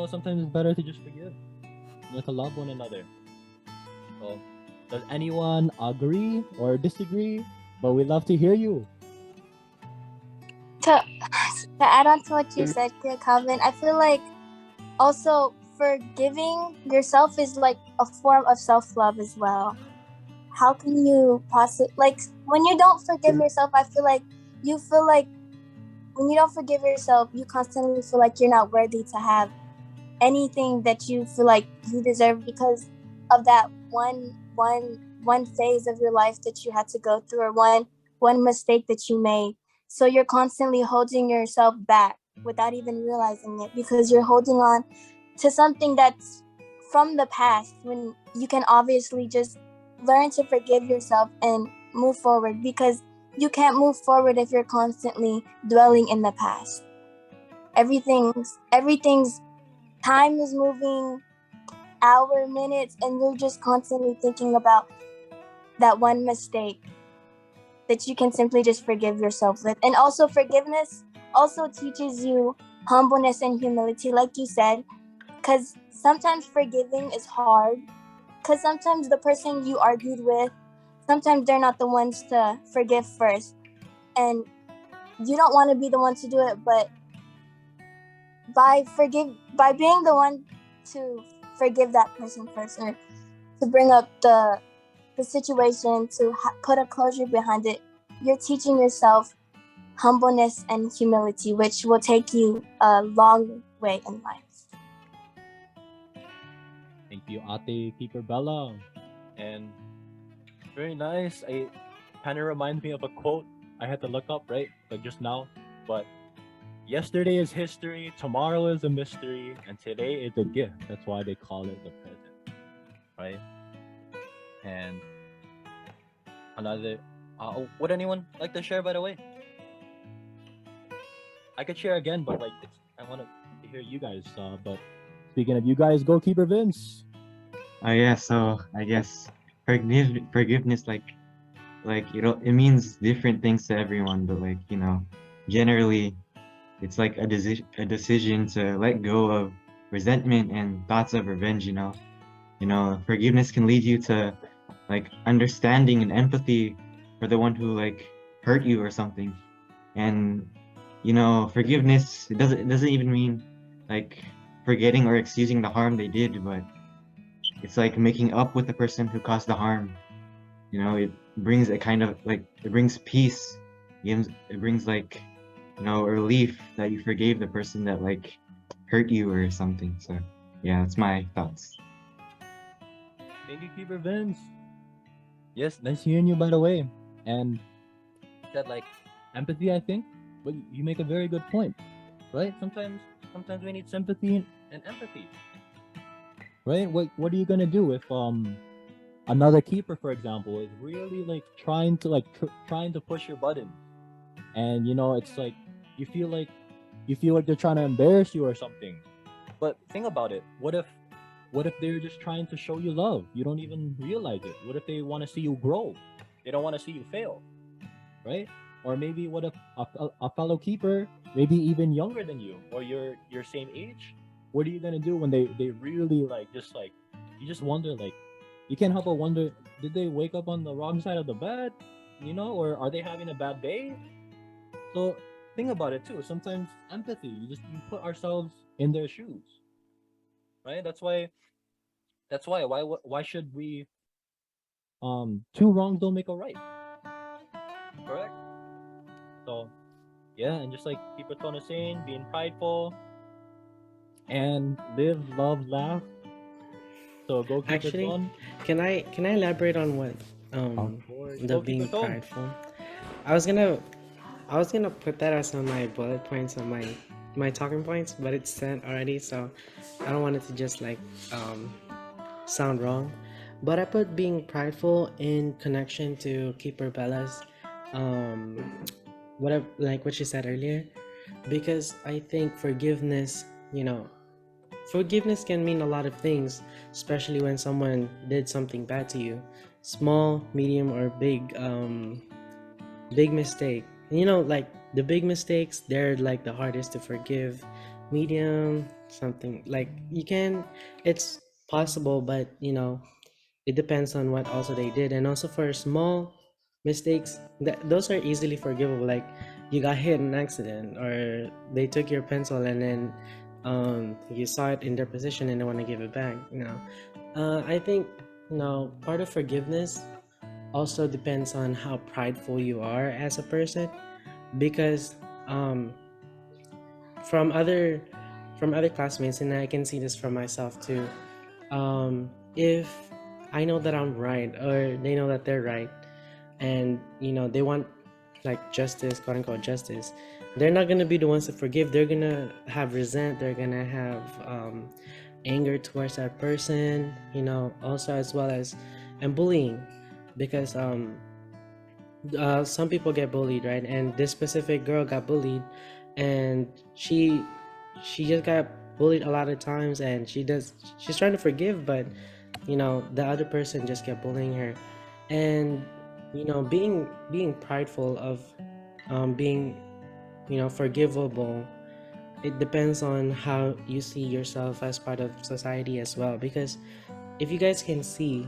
sometimes it's better to just forgive, to love one another. So, does anyone agree or disagree? But we'd love to hear you. To add on to what you said, Calvin, I feel like also forgiving yourself is like a form of self-love as well. How can you possibly, like, when you don't forgive yourself, I feel like when you don't forgive yourself, you constantly feel like you're not worthy to have anything that you feel like you deserve, because of that one phase of your life that you had to go through, or one mistake that you made. So you're constantly holding yourself back without even realizing it, because you're holding on to something that's from the past, when you can obviously just learn to forgive yourself and move forward. Because you can't move forward if you're constantly dwelling in the past. Everything's time is moving, hour, minutes, and you're just constantly thinking about that one mistake that you can simply just forgive yourself with. And also, forgiveness also teaches you humbleness and humility, like you said, because sometimes forgiving is hard, because sometimes the person you argued with, sometimes they're not the ones to forgive first, and you don't want to be the one to do it, but by being the one to forgive that person first, or to bring up the situation, to put a closure behind it, you're teaching yourself humbleness and humility, which will take you a long way in life. Thank you, Ate Keeper Bella. And very nice. I kind of reminds me of a quote I had to look up, right? Like just now. But yesterday is history, tomorrow is a mystery, and today is a gift. That's why they call it the present, right? And another, would anyone like to share, by the way? I could share again, but like, I want to hear you guys. But speaking of you guys, goalkeeper Vince. Yeah, so I guess forgiveness, it means different things to everyone, but generally, it's like a decision to let go of resentment and thoughts of revenge. Forgiveness can lead you to understanding and empathy for the one who hurt you or something. And forgiveness, it doesn't even mean forgetting or excusing the harm they did, but it's like making up with the person who caused the harm. It brings a kind of it brings peace. It brings a relief that you forgave the person that hurt you or something. So yeah, that's my thoughts. Thank you, Keeper Vince. Yes, nice hearing you, by the way. And that empathy, I think, but you make a very good point, right? Sometimes we need sympathy and empathy, right? What are you gonna do if another keeper, for example, is really trying to push your button, and it's you feel like they're trying to embarrass you or something. But think about it. What if they're just trying to show you love? You don't even realize it. What if they want to see you grow? They don't want to see you fail, right? Or maybe what if a fellow keeper, maybe even younger than you, or your same age, what are you gonna do when they really you just wonder, you can't help but wonder, did they wake up on the wrong side of the bed, or are they having a bad day? So think about it too. Sometimes empathy, you put ourselves in their shoes, right? Why should we two wrongs don't make a right, correct? So yeah, and just like Keeper Tone is saying, being prideful and live, love, laugh. So go Keeper Actually, Tone. can I elaborate on what Of course, the go being Keeper Tone. prideful? I was gonna put that as one of my bullet points on my talking points, but it's sent already, so I don't want it to just sound wrong. But I put being prideful in connection to Keeper Bella's what she said earlier, because I think forgiveness can mean a lot of things, especially when someone did something bad to you, small, medium, or big mistake. The big mistakes, they're the hardest to forgive. Medium, something it's possible, but it depends on what also they did. And also for small mistakes, those are easily forgivable, like you got hit in an accident, or they took your pencil and then you saw it in their position and they want to give it back. I think part of forgiveness also depends on how prideful you are as a person, because from other classmates, and I can see this from myself too, if I know that I'm right, or they know that they're right, and they want justice, quote unquote justice, they're not gonna be the ones to forgive. They're gonna have resent, they're gonna have anger towards that person, also, as well as and bullying, because some people get bullied, right? And this specific girl got bullied, and she just got bullied a lot of times, and she's trying to forgive, but the other person just kept bullying her. And being prideful of being forgivable, it depends on how you see yourself as part of society as well. Because if you guys can see,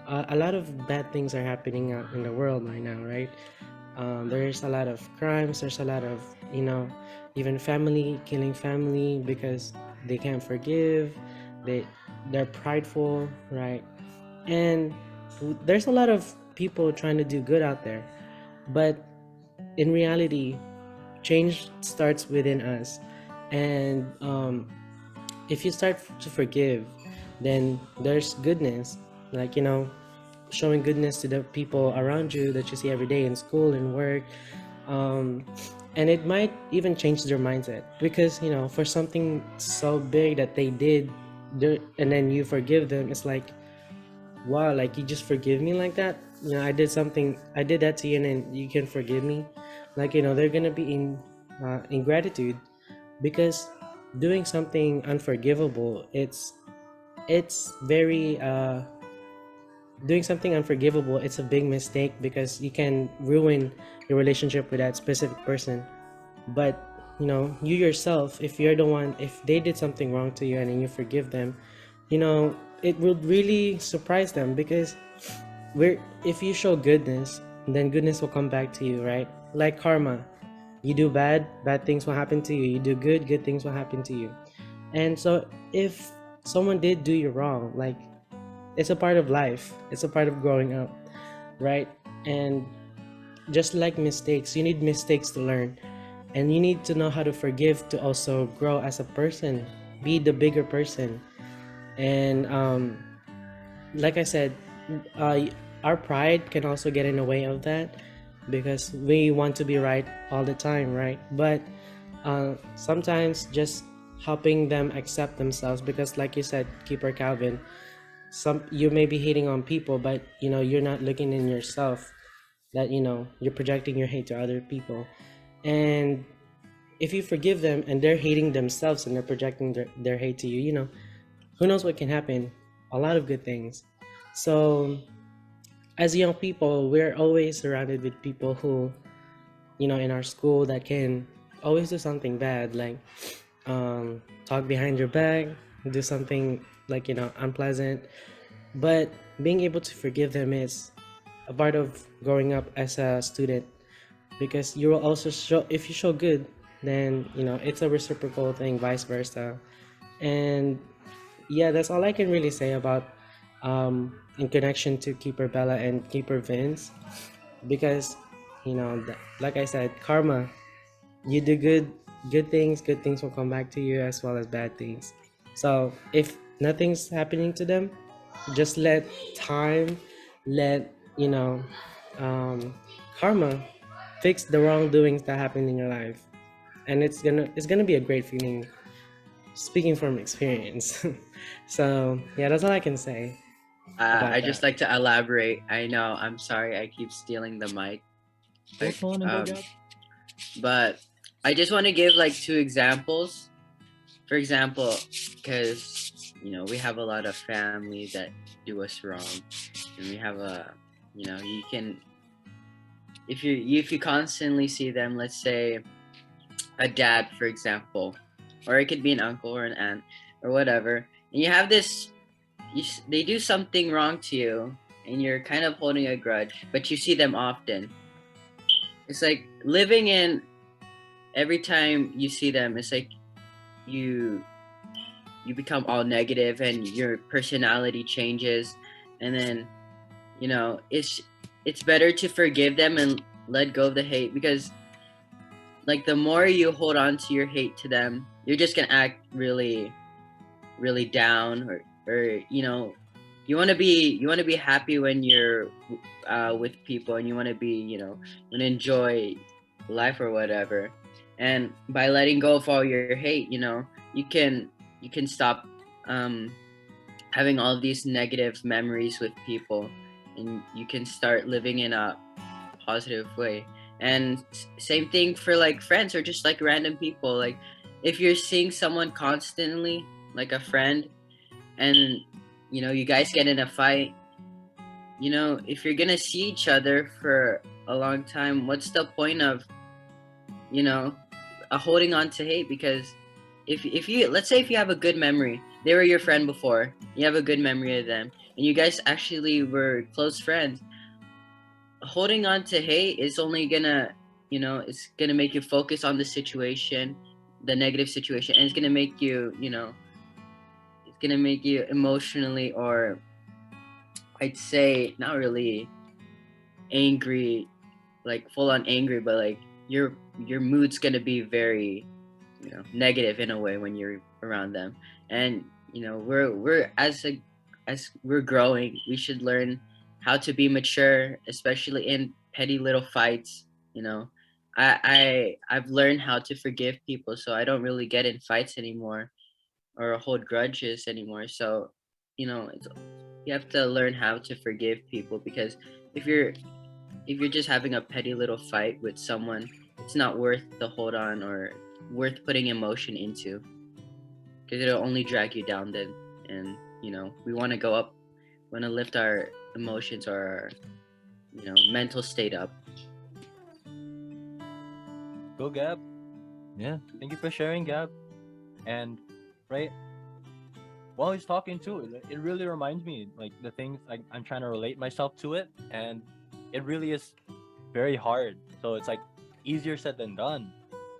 a lot of bad things are happening out in the world right now, right? There's a lot of crimes. There's a lot of even family killing family because they can't forgive. They're prideful, right? And there's a lot of people trying to do good out there, but in reality, change starts within us. And if you start to forgive, then there's goodness, like showing goodness to the people around you that you see every day in school and work. um, and it might even change their mindset, because for something so big that they did, and then you forgive them, it's like, wow, like you just forgive me like that. I did that to you, and then you can forgive me. Like they're gonna be in gratitude, because doing something unforgivable, it's very doing something unforgivable, it's a big mistake, because you can ruin your relationship with that specific person. But you yourself, if you're the one, if they did something wrong to you and then you forgive them, it would really surprise them, because if you show goodness, then goodness will come back to you, right? Like karma. You do bad, bad things will happen to you. You do good, good things will happen to you. And so if someone did do you wrong, like, it's a part of life, it's a part of growing up, right? And just like mistakes, you need mistakes to learn, and you need to know how to forgive to also grow as a person, be the bigger person. And like I said, uh, our pride can also get in the way of that, because we want to be right all the time, right? But sometimes just helping them accept themselves, because like you said, Keeper Calvin, you may be hating on people, but you're not looking in yourself, that you're projecting your hate to other people. And if you forgive them and they're hating themselves and they're projecting their hate to you, who knows what can happen? A lot of good things. So as young people, we're always surrounded with people who, in our school, that can always do something bad, like talk behind your back, do something like unpleasant. But being able to forgive them is a part of growing up as a student, because you will also show, if you show good, then it's a reciprocal thing, vice versa. And yeah, that's all I can really say about in connection to Keeper Bella and Keeper Vince, because like I said, karma. You do good things will come back to you, as well as bad things. So if nothing's happening to them, just let time, let um, karma fix the wrongdoings that happened in your life, and it's gonna be a great feeling, speaking from experience. So yeah, that's all I can say about I that. just like to elaborate. I know, I'm sorry, I keep stealing the mic. Like, Go on and go, Gab. but I just want to give like two examples. For example, because we have a lot of families that do us wrong, and we have you can, if you constantly see them, let's say a dad, for example, or it could be an uncle or an aunt or whatever, and you have this, they do something wrong to you, and you're kind of holding a grudge, but you see them often. It's like living in, every time you see them, it's like you you become all negative and your personality changes. And then it's better to forgive them and let go of the hate, because like the more you hold on to your hate to them, you're just gonna act really, really down. Or you want to be happy when you're with people, and you want to be, want to enjoy life or whatever. And by letting go of all your hate, you can stop um having all these negative memories with people, and you can start living in a positive way. And same thing for like friends or just like random people. Like if you're seeing someone constantly, like a friend, and you guys get in a fight, if you're gonna see each other for a long time, what's the point of holding on to hate? Because if you, let's say, if you have a good memory, they were your friend before, you have a good memory of them, and you guys actually were close friends, holding on to hate is only gonna it's gonna make you focus on the situation, the negative situation, and it's gonna make you it's gonna make you emotionally, or I'd say not really angry, like full on angry, but like your mood's gonna be very negative in a way when you're around them. And we're as we're growing, we should learn how to be mature, especially in petty little fights. I've learned how to forgive people, so I don't really get in fights anymore or hold grudges anymore. So you have to learn how to forgive people, because if you're just having a petty little fight with someone, it's not worth the hold on or worth putting emotion into, because it'll only drag you down then. And we want to go up, want to lift our emotions or our mental state up. Go, Gab. Yeah, thank you for sharing, Gab. And right, while he's talking too, it really reminds me like the things I'm trying to relate myself to it, and it really is very hard. So it's like easier said than done,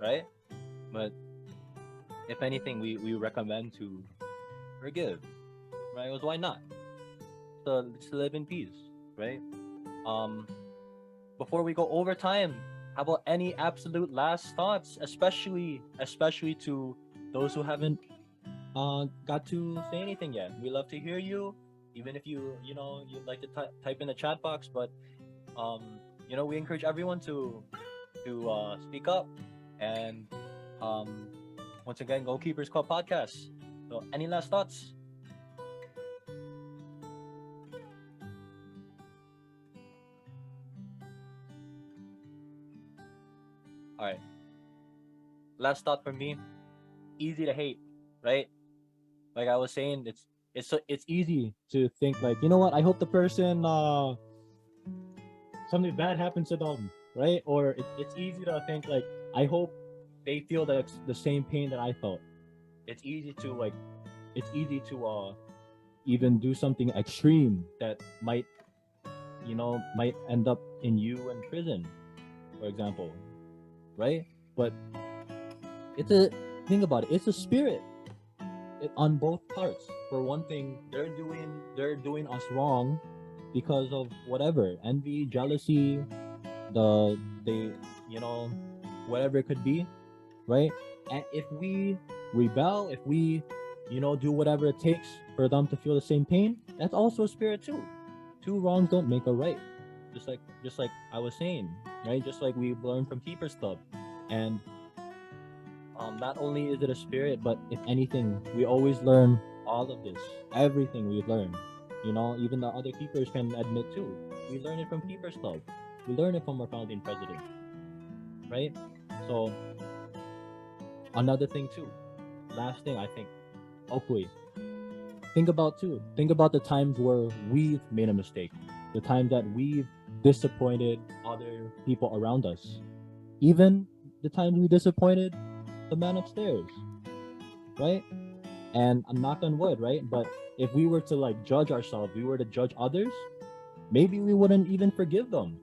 right? But if anything, we recommend to forgive, right? Because why not? So let's live in peace, right? Um, before we go over time, how about any absolute last thoughts, especially to those who haven't got to say anything yet? We love to hear you, even if you'd like to type in the chat box. But we encourage everyone to speak up. And once again, Goalkeepers Club podcast. So any last thoughts? All right, last thought from me: easy to hate, right? Like I was saying, it's easy to think like, you know what, I hope the person something bad happens to them, right? Or it's easy to think like, I hope they feel the same pain that I felt. It's easy to even do something extreme that might end up in you in prison, for example, right? But think about it, it's a spirit on both parts. For one thing, they're doing us wrong because of whatever, envy, jealousy, whatever it could be, right? And if we rebel, if we do whatever it takes for them to feel the same pain, that's also a spirit too. Two wrongs don't make a right, just like I was saying, right? Just like we've learned from Keepers Club. And not only is it a spirit, but if anything, we always learn all of this, everything we've learned. Even the other keepers can admit too. We learn it from Keepers Club. We learn it from our founding president, right? So another thing too, last thing I think, hopefully, think about the times where we've made a mistake, the times that we've disappointed other people around us, even the times we disappointed the man upstairs, right? And I'm knock on wood, right? But if we were to like judge ourselves, we were to judge others, maybe we wouldn't even forgive them.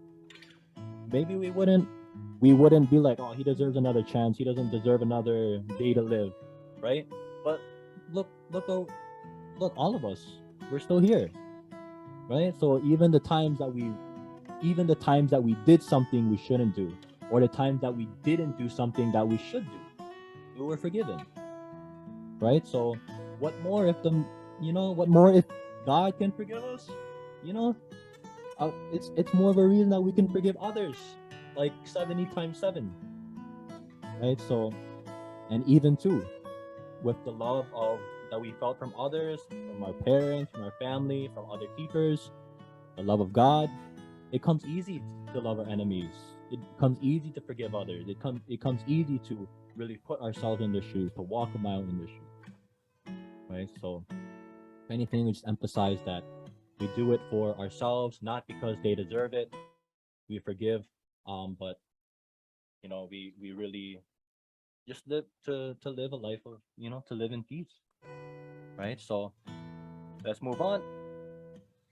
Maybe we wouldn't be like, oh, he deserves another chance, he doesn't deserve another day to live, right? But look, all of us, we're still here, right? So even the times that we did something we shouldn't do, or the times that we didn't do something that we should do, we were forgiven, right? So what more if God can forgive us? It's more of a reason that we can forgive others, like 70 times 7, right? So, and even too, with the love that we felt from others, from our parents, from our family, from other keepers, the love of God, it comes easy to love our enemies. It comes easy to forgive others. It comes easy to really put ourselves in their shoes, to walk a mile in their shoes. Right? So if anything, we just emphasize that we do it for ourselves, not because they deserve it. We forgive, but we really just live to live a life of to live in peace, right? So let's move on.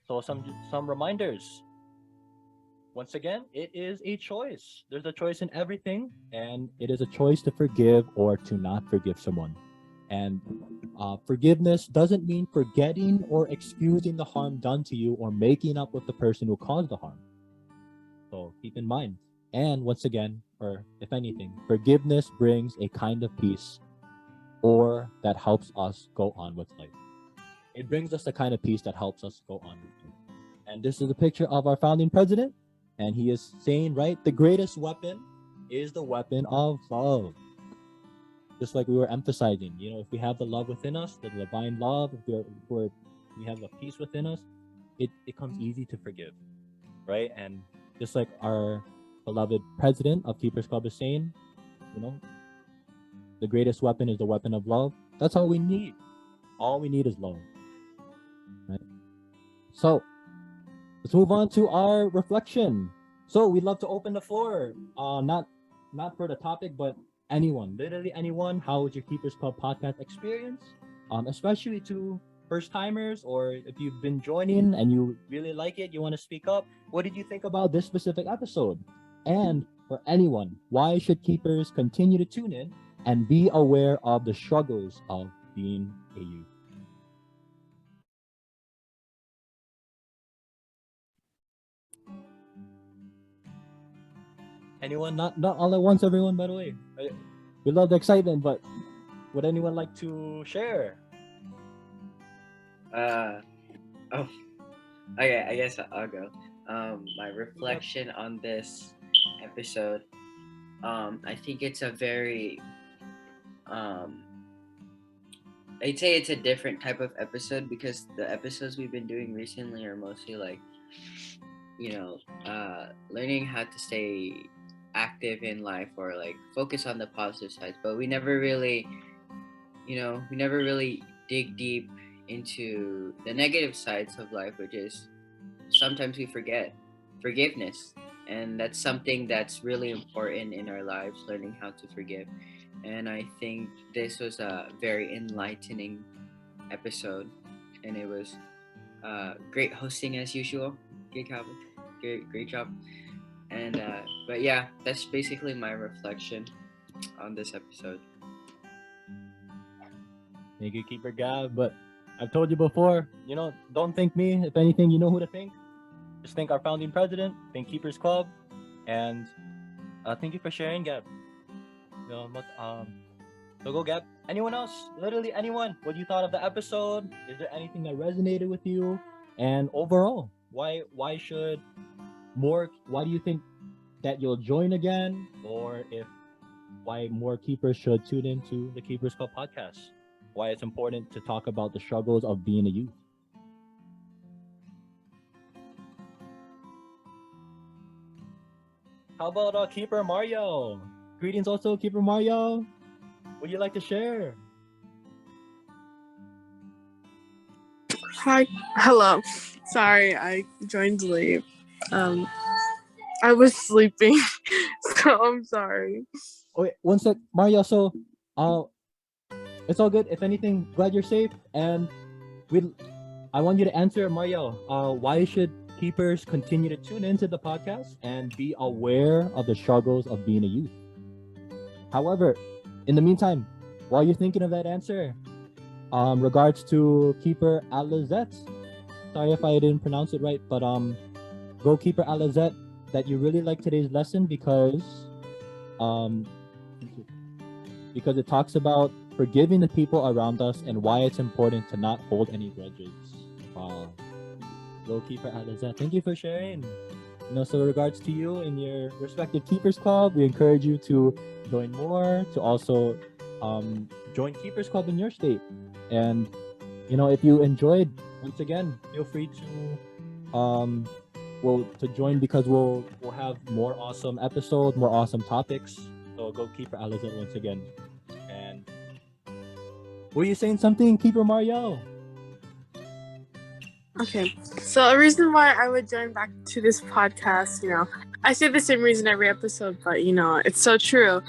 So some reminders. Once again, it is a choice. There's a choice in everything, and it is a choice to forgive or to not forgive someone. And forgiveness doesn't mean forgetting or excusing the harm done to you or making up with the person who caused the harm. So keep in mind. And once again, or if anything, forgiveness brings a kind of peace or that helps us go on with life. It brings us the kind of peace that helps us go on with life. And this is a picture of our founding president. And he is saying, right, the greatest weapon is the weapon of love. Just like we were emphasizing, if we have the love within us, the divine love, if we have the peace within us, it comes easy to forgive, right? And just like our beloved president of Keepers Club is saying, the greatest weapon is the weapon of love. That's all we need. All we need is love, right? So let's move on to our reflection. So we'd love to open the floor, not for the topic, but anyone, literally anyone. How was your Keepers Club podcast experience? Especially to first timers, or if you've been joining and you really like it, you want to speak up. What did you think about this specific episode? And for anyone, why should keepers continue to tune in and be aware of the struggles of being a youth? Anyone? Not all at once, everyone, by the way. We love the excitement, but would anyone like to share? Oh, okay. I guess I'll go. My reflection on this episode. I think it's a very I'd say it's a different type of episode because the episodes we've been doing recently are mostly like, learning how to stay active in life or like focus on the positive sides. But we never really dig deep into the negative sides of life, which is sometimes we forget forgiveness. And that's something that's really important in our lives, learning how to forgive. And I think this was a very enlightening episode, and it was great hosting as usual. Great job, great job. And but yeah, that's basically my reflection on this episode. Thank you, Keeper Gab. But I've told you before, don't thank me. If anything, you know who to thank. Just thank our founding president, thank Keepers Club, and thank you for sharing, Gab. So go, Gab. Anyone else? Literally anyone. What you thought of the episode? Is there anything that resonated with you? And overall, why should more? Why do you think that you'll join again, or why more keepers should tune into the Keepers Club podcast? Why it's important to talk about the struggles of being a youth? How about Keeper Mario? Greetings also, Keeper Mario. Would you like to share? Hi, hello. Sorry, I joined late. I was sleeping, so I'm sorry. Oh, wait, one sec, Mario. So, it's all good. If anything, glad you're safe. And I want you to answer, Mario. Why should keepers continue to tune into the podcast and be aware of the struggles of being a youth? However, in the meantime, while you're thinking of that answer, regards to Keeper Alazet, sorry if I didn't pronounce it right, but go Keeper Alazet, that you really like today's lesson because it talks about forgiving the people around us and why it's important to not hold any grudges. Wow. Go Keeper Alazet, thank you for sharing. So regards to you in your respective Keepers Club, we encourage you to join more, to also join Keepers Club in your state. And if you enjoyed, once again, feel free to to join because we'll have more awesome episodes, more awesome topics. So go Keeper Alizet once again. And were you saying something, Keeper Mario? Okay, so a reason why I would join back to this podcast, I say the same reason every episode, but it's so true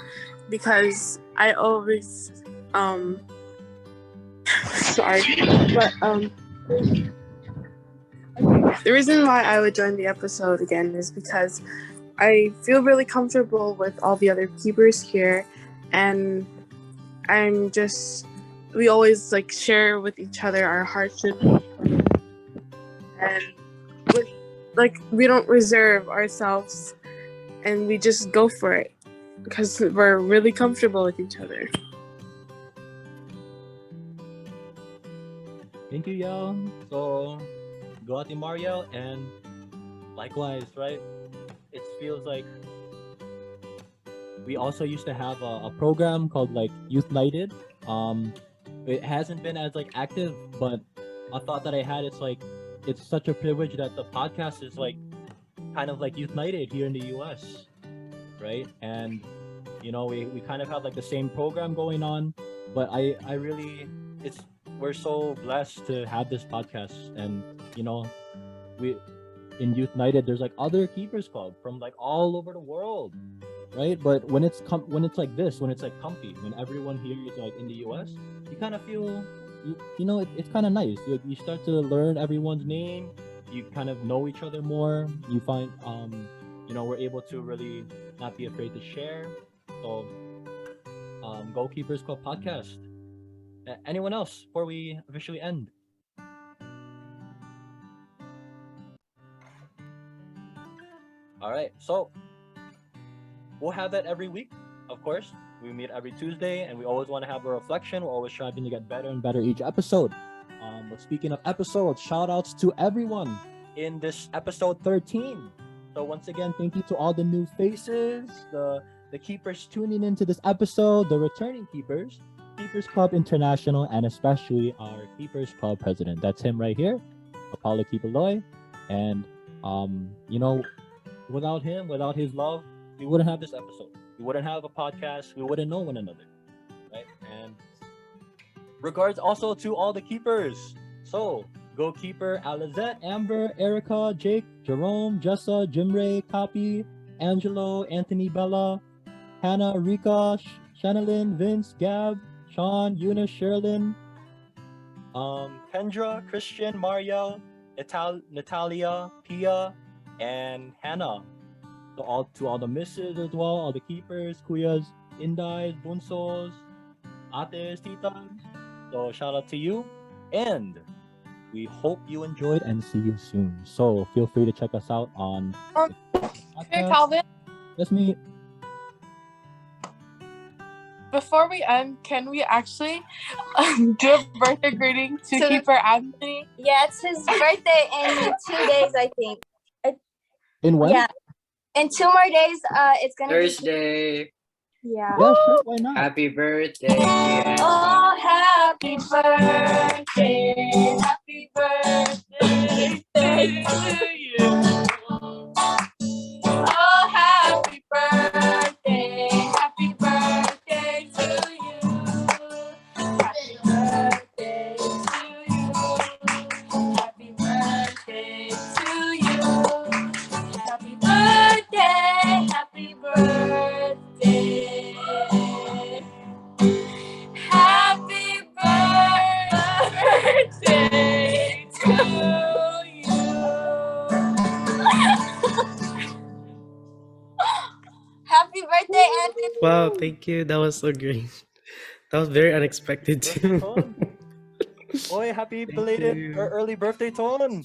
because I always, sorry, but the reason why I would join the episode again is because I feel really comfortable with all the other keepers here, and we always like share with each other our hardships, and we don't reserve ourselves, and we just go for it because we're really comfortable with each other. Thank you, yo. So go out Mario, and likewise, right? It feels like we also used to have a program called like Youth Nighted. It hasn't been as like active, but a thought that I had, it's such a privilege that the podcast is like kind of like Youth Nighted here in the US, right? And we kind of have like the same program going on, but I really we're so blessed to have this podcast. And we in Youth Nighted there's like other keepers club from like all over the world, right? But when it's like this, when it's like comfy, when everyone here is like in the US, you kind of feel it's kind of nice. You start to learn everyone's name, you kind of know each other more, you find we're able to really not be afraid to share. So Go Keepers Club podcast. Anyone else before we officially end? All right, so we'll have that every week, of course. We meet every Tuesday, and we always want to have a reflection. We're always striving to get better and better each episode. But speaking of episodes, shout outs to everyone in this episode 13. So once again, thank you to all the new faces, the keepers tuning into this episode, the returning keepers, Keepers Club International, and especially our Keepers Club president. That's him right here, Apollo Keeperloy. And without him, without his love, we wouldn't have this episode. We wouldn't have a podcast. We wouldn't know one another, right? And regards also to all the keepers. So, Go Keeper, Alizette, Amber, Erica, Jake, Jerome, Jessa, Jimray, Copy, Angelo, Anthony, Bella, Hannah, Rika, Shanalyn, Vince, Gab, Sean, Eunice, Sherlyn, Kendra, Christian, Mariel, Natalia, Pia, and Hannah. So to all the misses as well, all the keepers, Kuyas, Indais, Bunsos, Ates, Titas. So shout out to you, and we hope you enjoyed and see you soon. So feel free to check us out on Hey Calvin, That's me. before we end, can we actually do a birthday greeting to Keeper Anthony? Yeah, it's his birthday in 2 days, I think. In when? Yeah, in 2 more days. It's gonna Thursday. be. Yeah. Yeah, sure. Why not? Happy birthday. Yeah. Oh, happy birthday, happy birthday to you. Oh, happy birthday to you. Happy birthday to you. Happy birthday to you. Happy birthday, happy birthday. Happy birthday to you. Happy birthday, Anthony. Wow, thank you. That was so great. That was very unexpected too. Oy, happy belated you. or early birthday, Ton.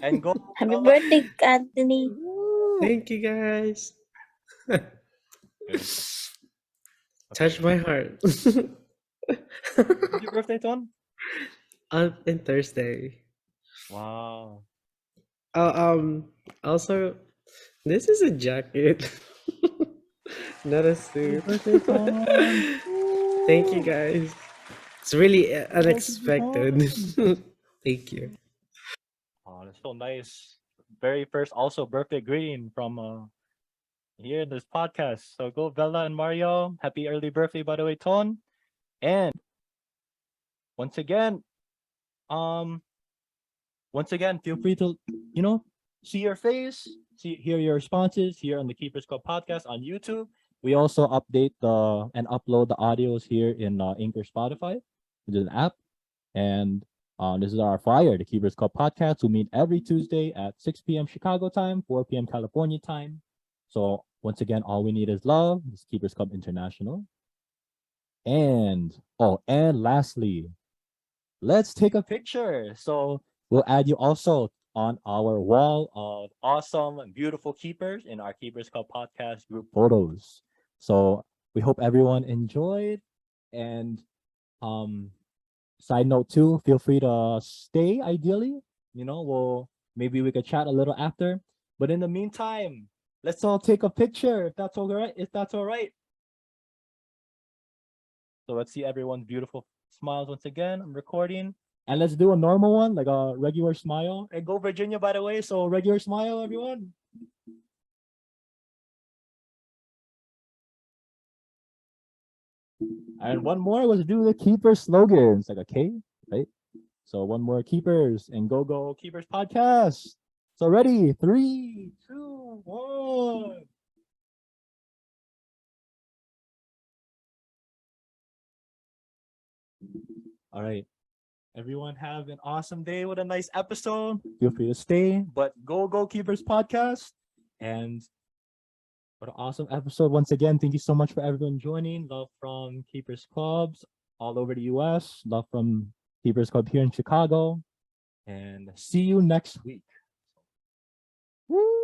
And go. Happy birthday, Anthony. Thank you guys. Touch my heart. When's your birthday, Ton? On Thursday. Wow. Also, this is a jacket, not a suit. Birthday, Ton. Thank you guys. It's really unexpected. Thank you. Oh, that's so nice. very first also birthday greeting from here in this podcast. So go Bella and Mario. Happy early birthday, by the way, Ton. And once again, um, feel free to, you know, see your face, hear your responses here on the Keepers Club podcast on YouTube. We also update and upload the audios here in Anchor Spotify, which is an app. And this is our flyer, the Keepers Club podcast. We meet every Tuesday at 6 p.m. Chicago time, 4 p.m. California time. So once again, all we need is love. This is Keepers Club International. And and lastly, let's take a picture. So we'll add you also on our wall of awesome and beautiful keepers in our Keepers Club podcast group photos. So we hope everyone enjoyed. And side note too, feel free to stay ideally. You know, maybe we could chat a little after. But in the meantime, let's all take a picture if that's all right. If that's all right. So let's see everyone's beautiful smiles once again. I'm recording. And let's do a normal one, like a regular smile. And go Virginia, by the way. So regular smile, everyone. And one more, let's do the keeper slogans, like a K, right? So one more keepers and go keepers podcast. So ready, 3, 2, 1. All right. Everyone have an awesome day with a nice episode. Feel free to stay, but go keepers podcast. And what an awesome episode. Once again, thank you so much for everyone joining. Love from Keepers Clubs all over the US. Love from Keepers Club here in Chicago. And see you next week. Woo!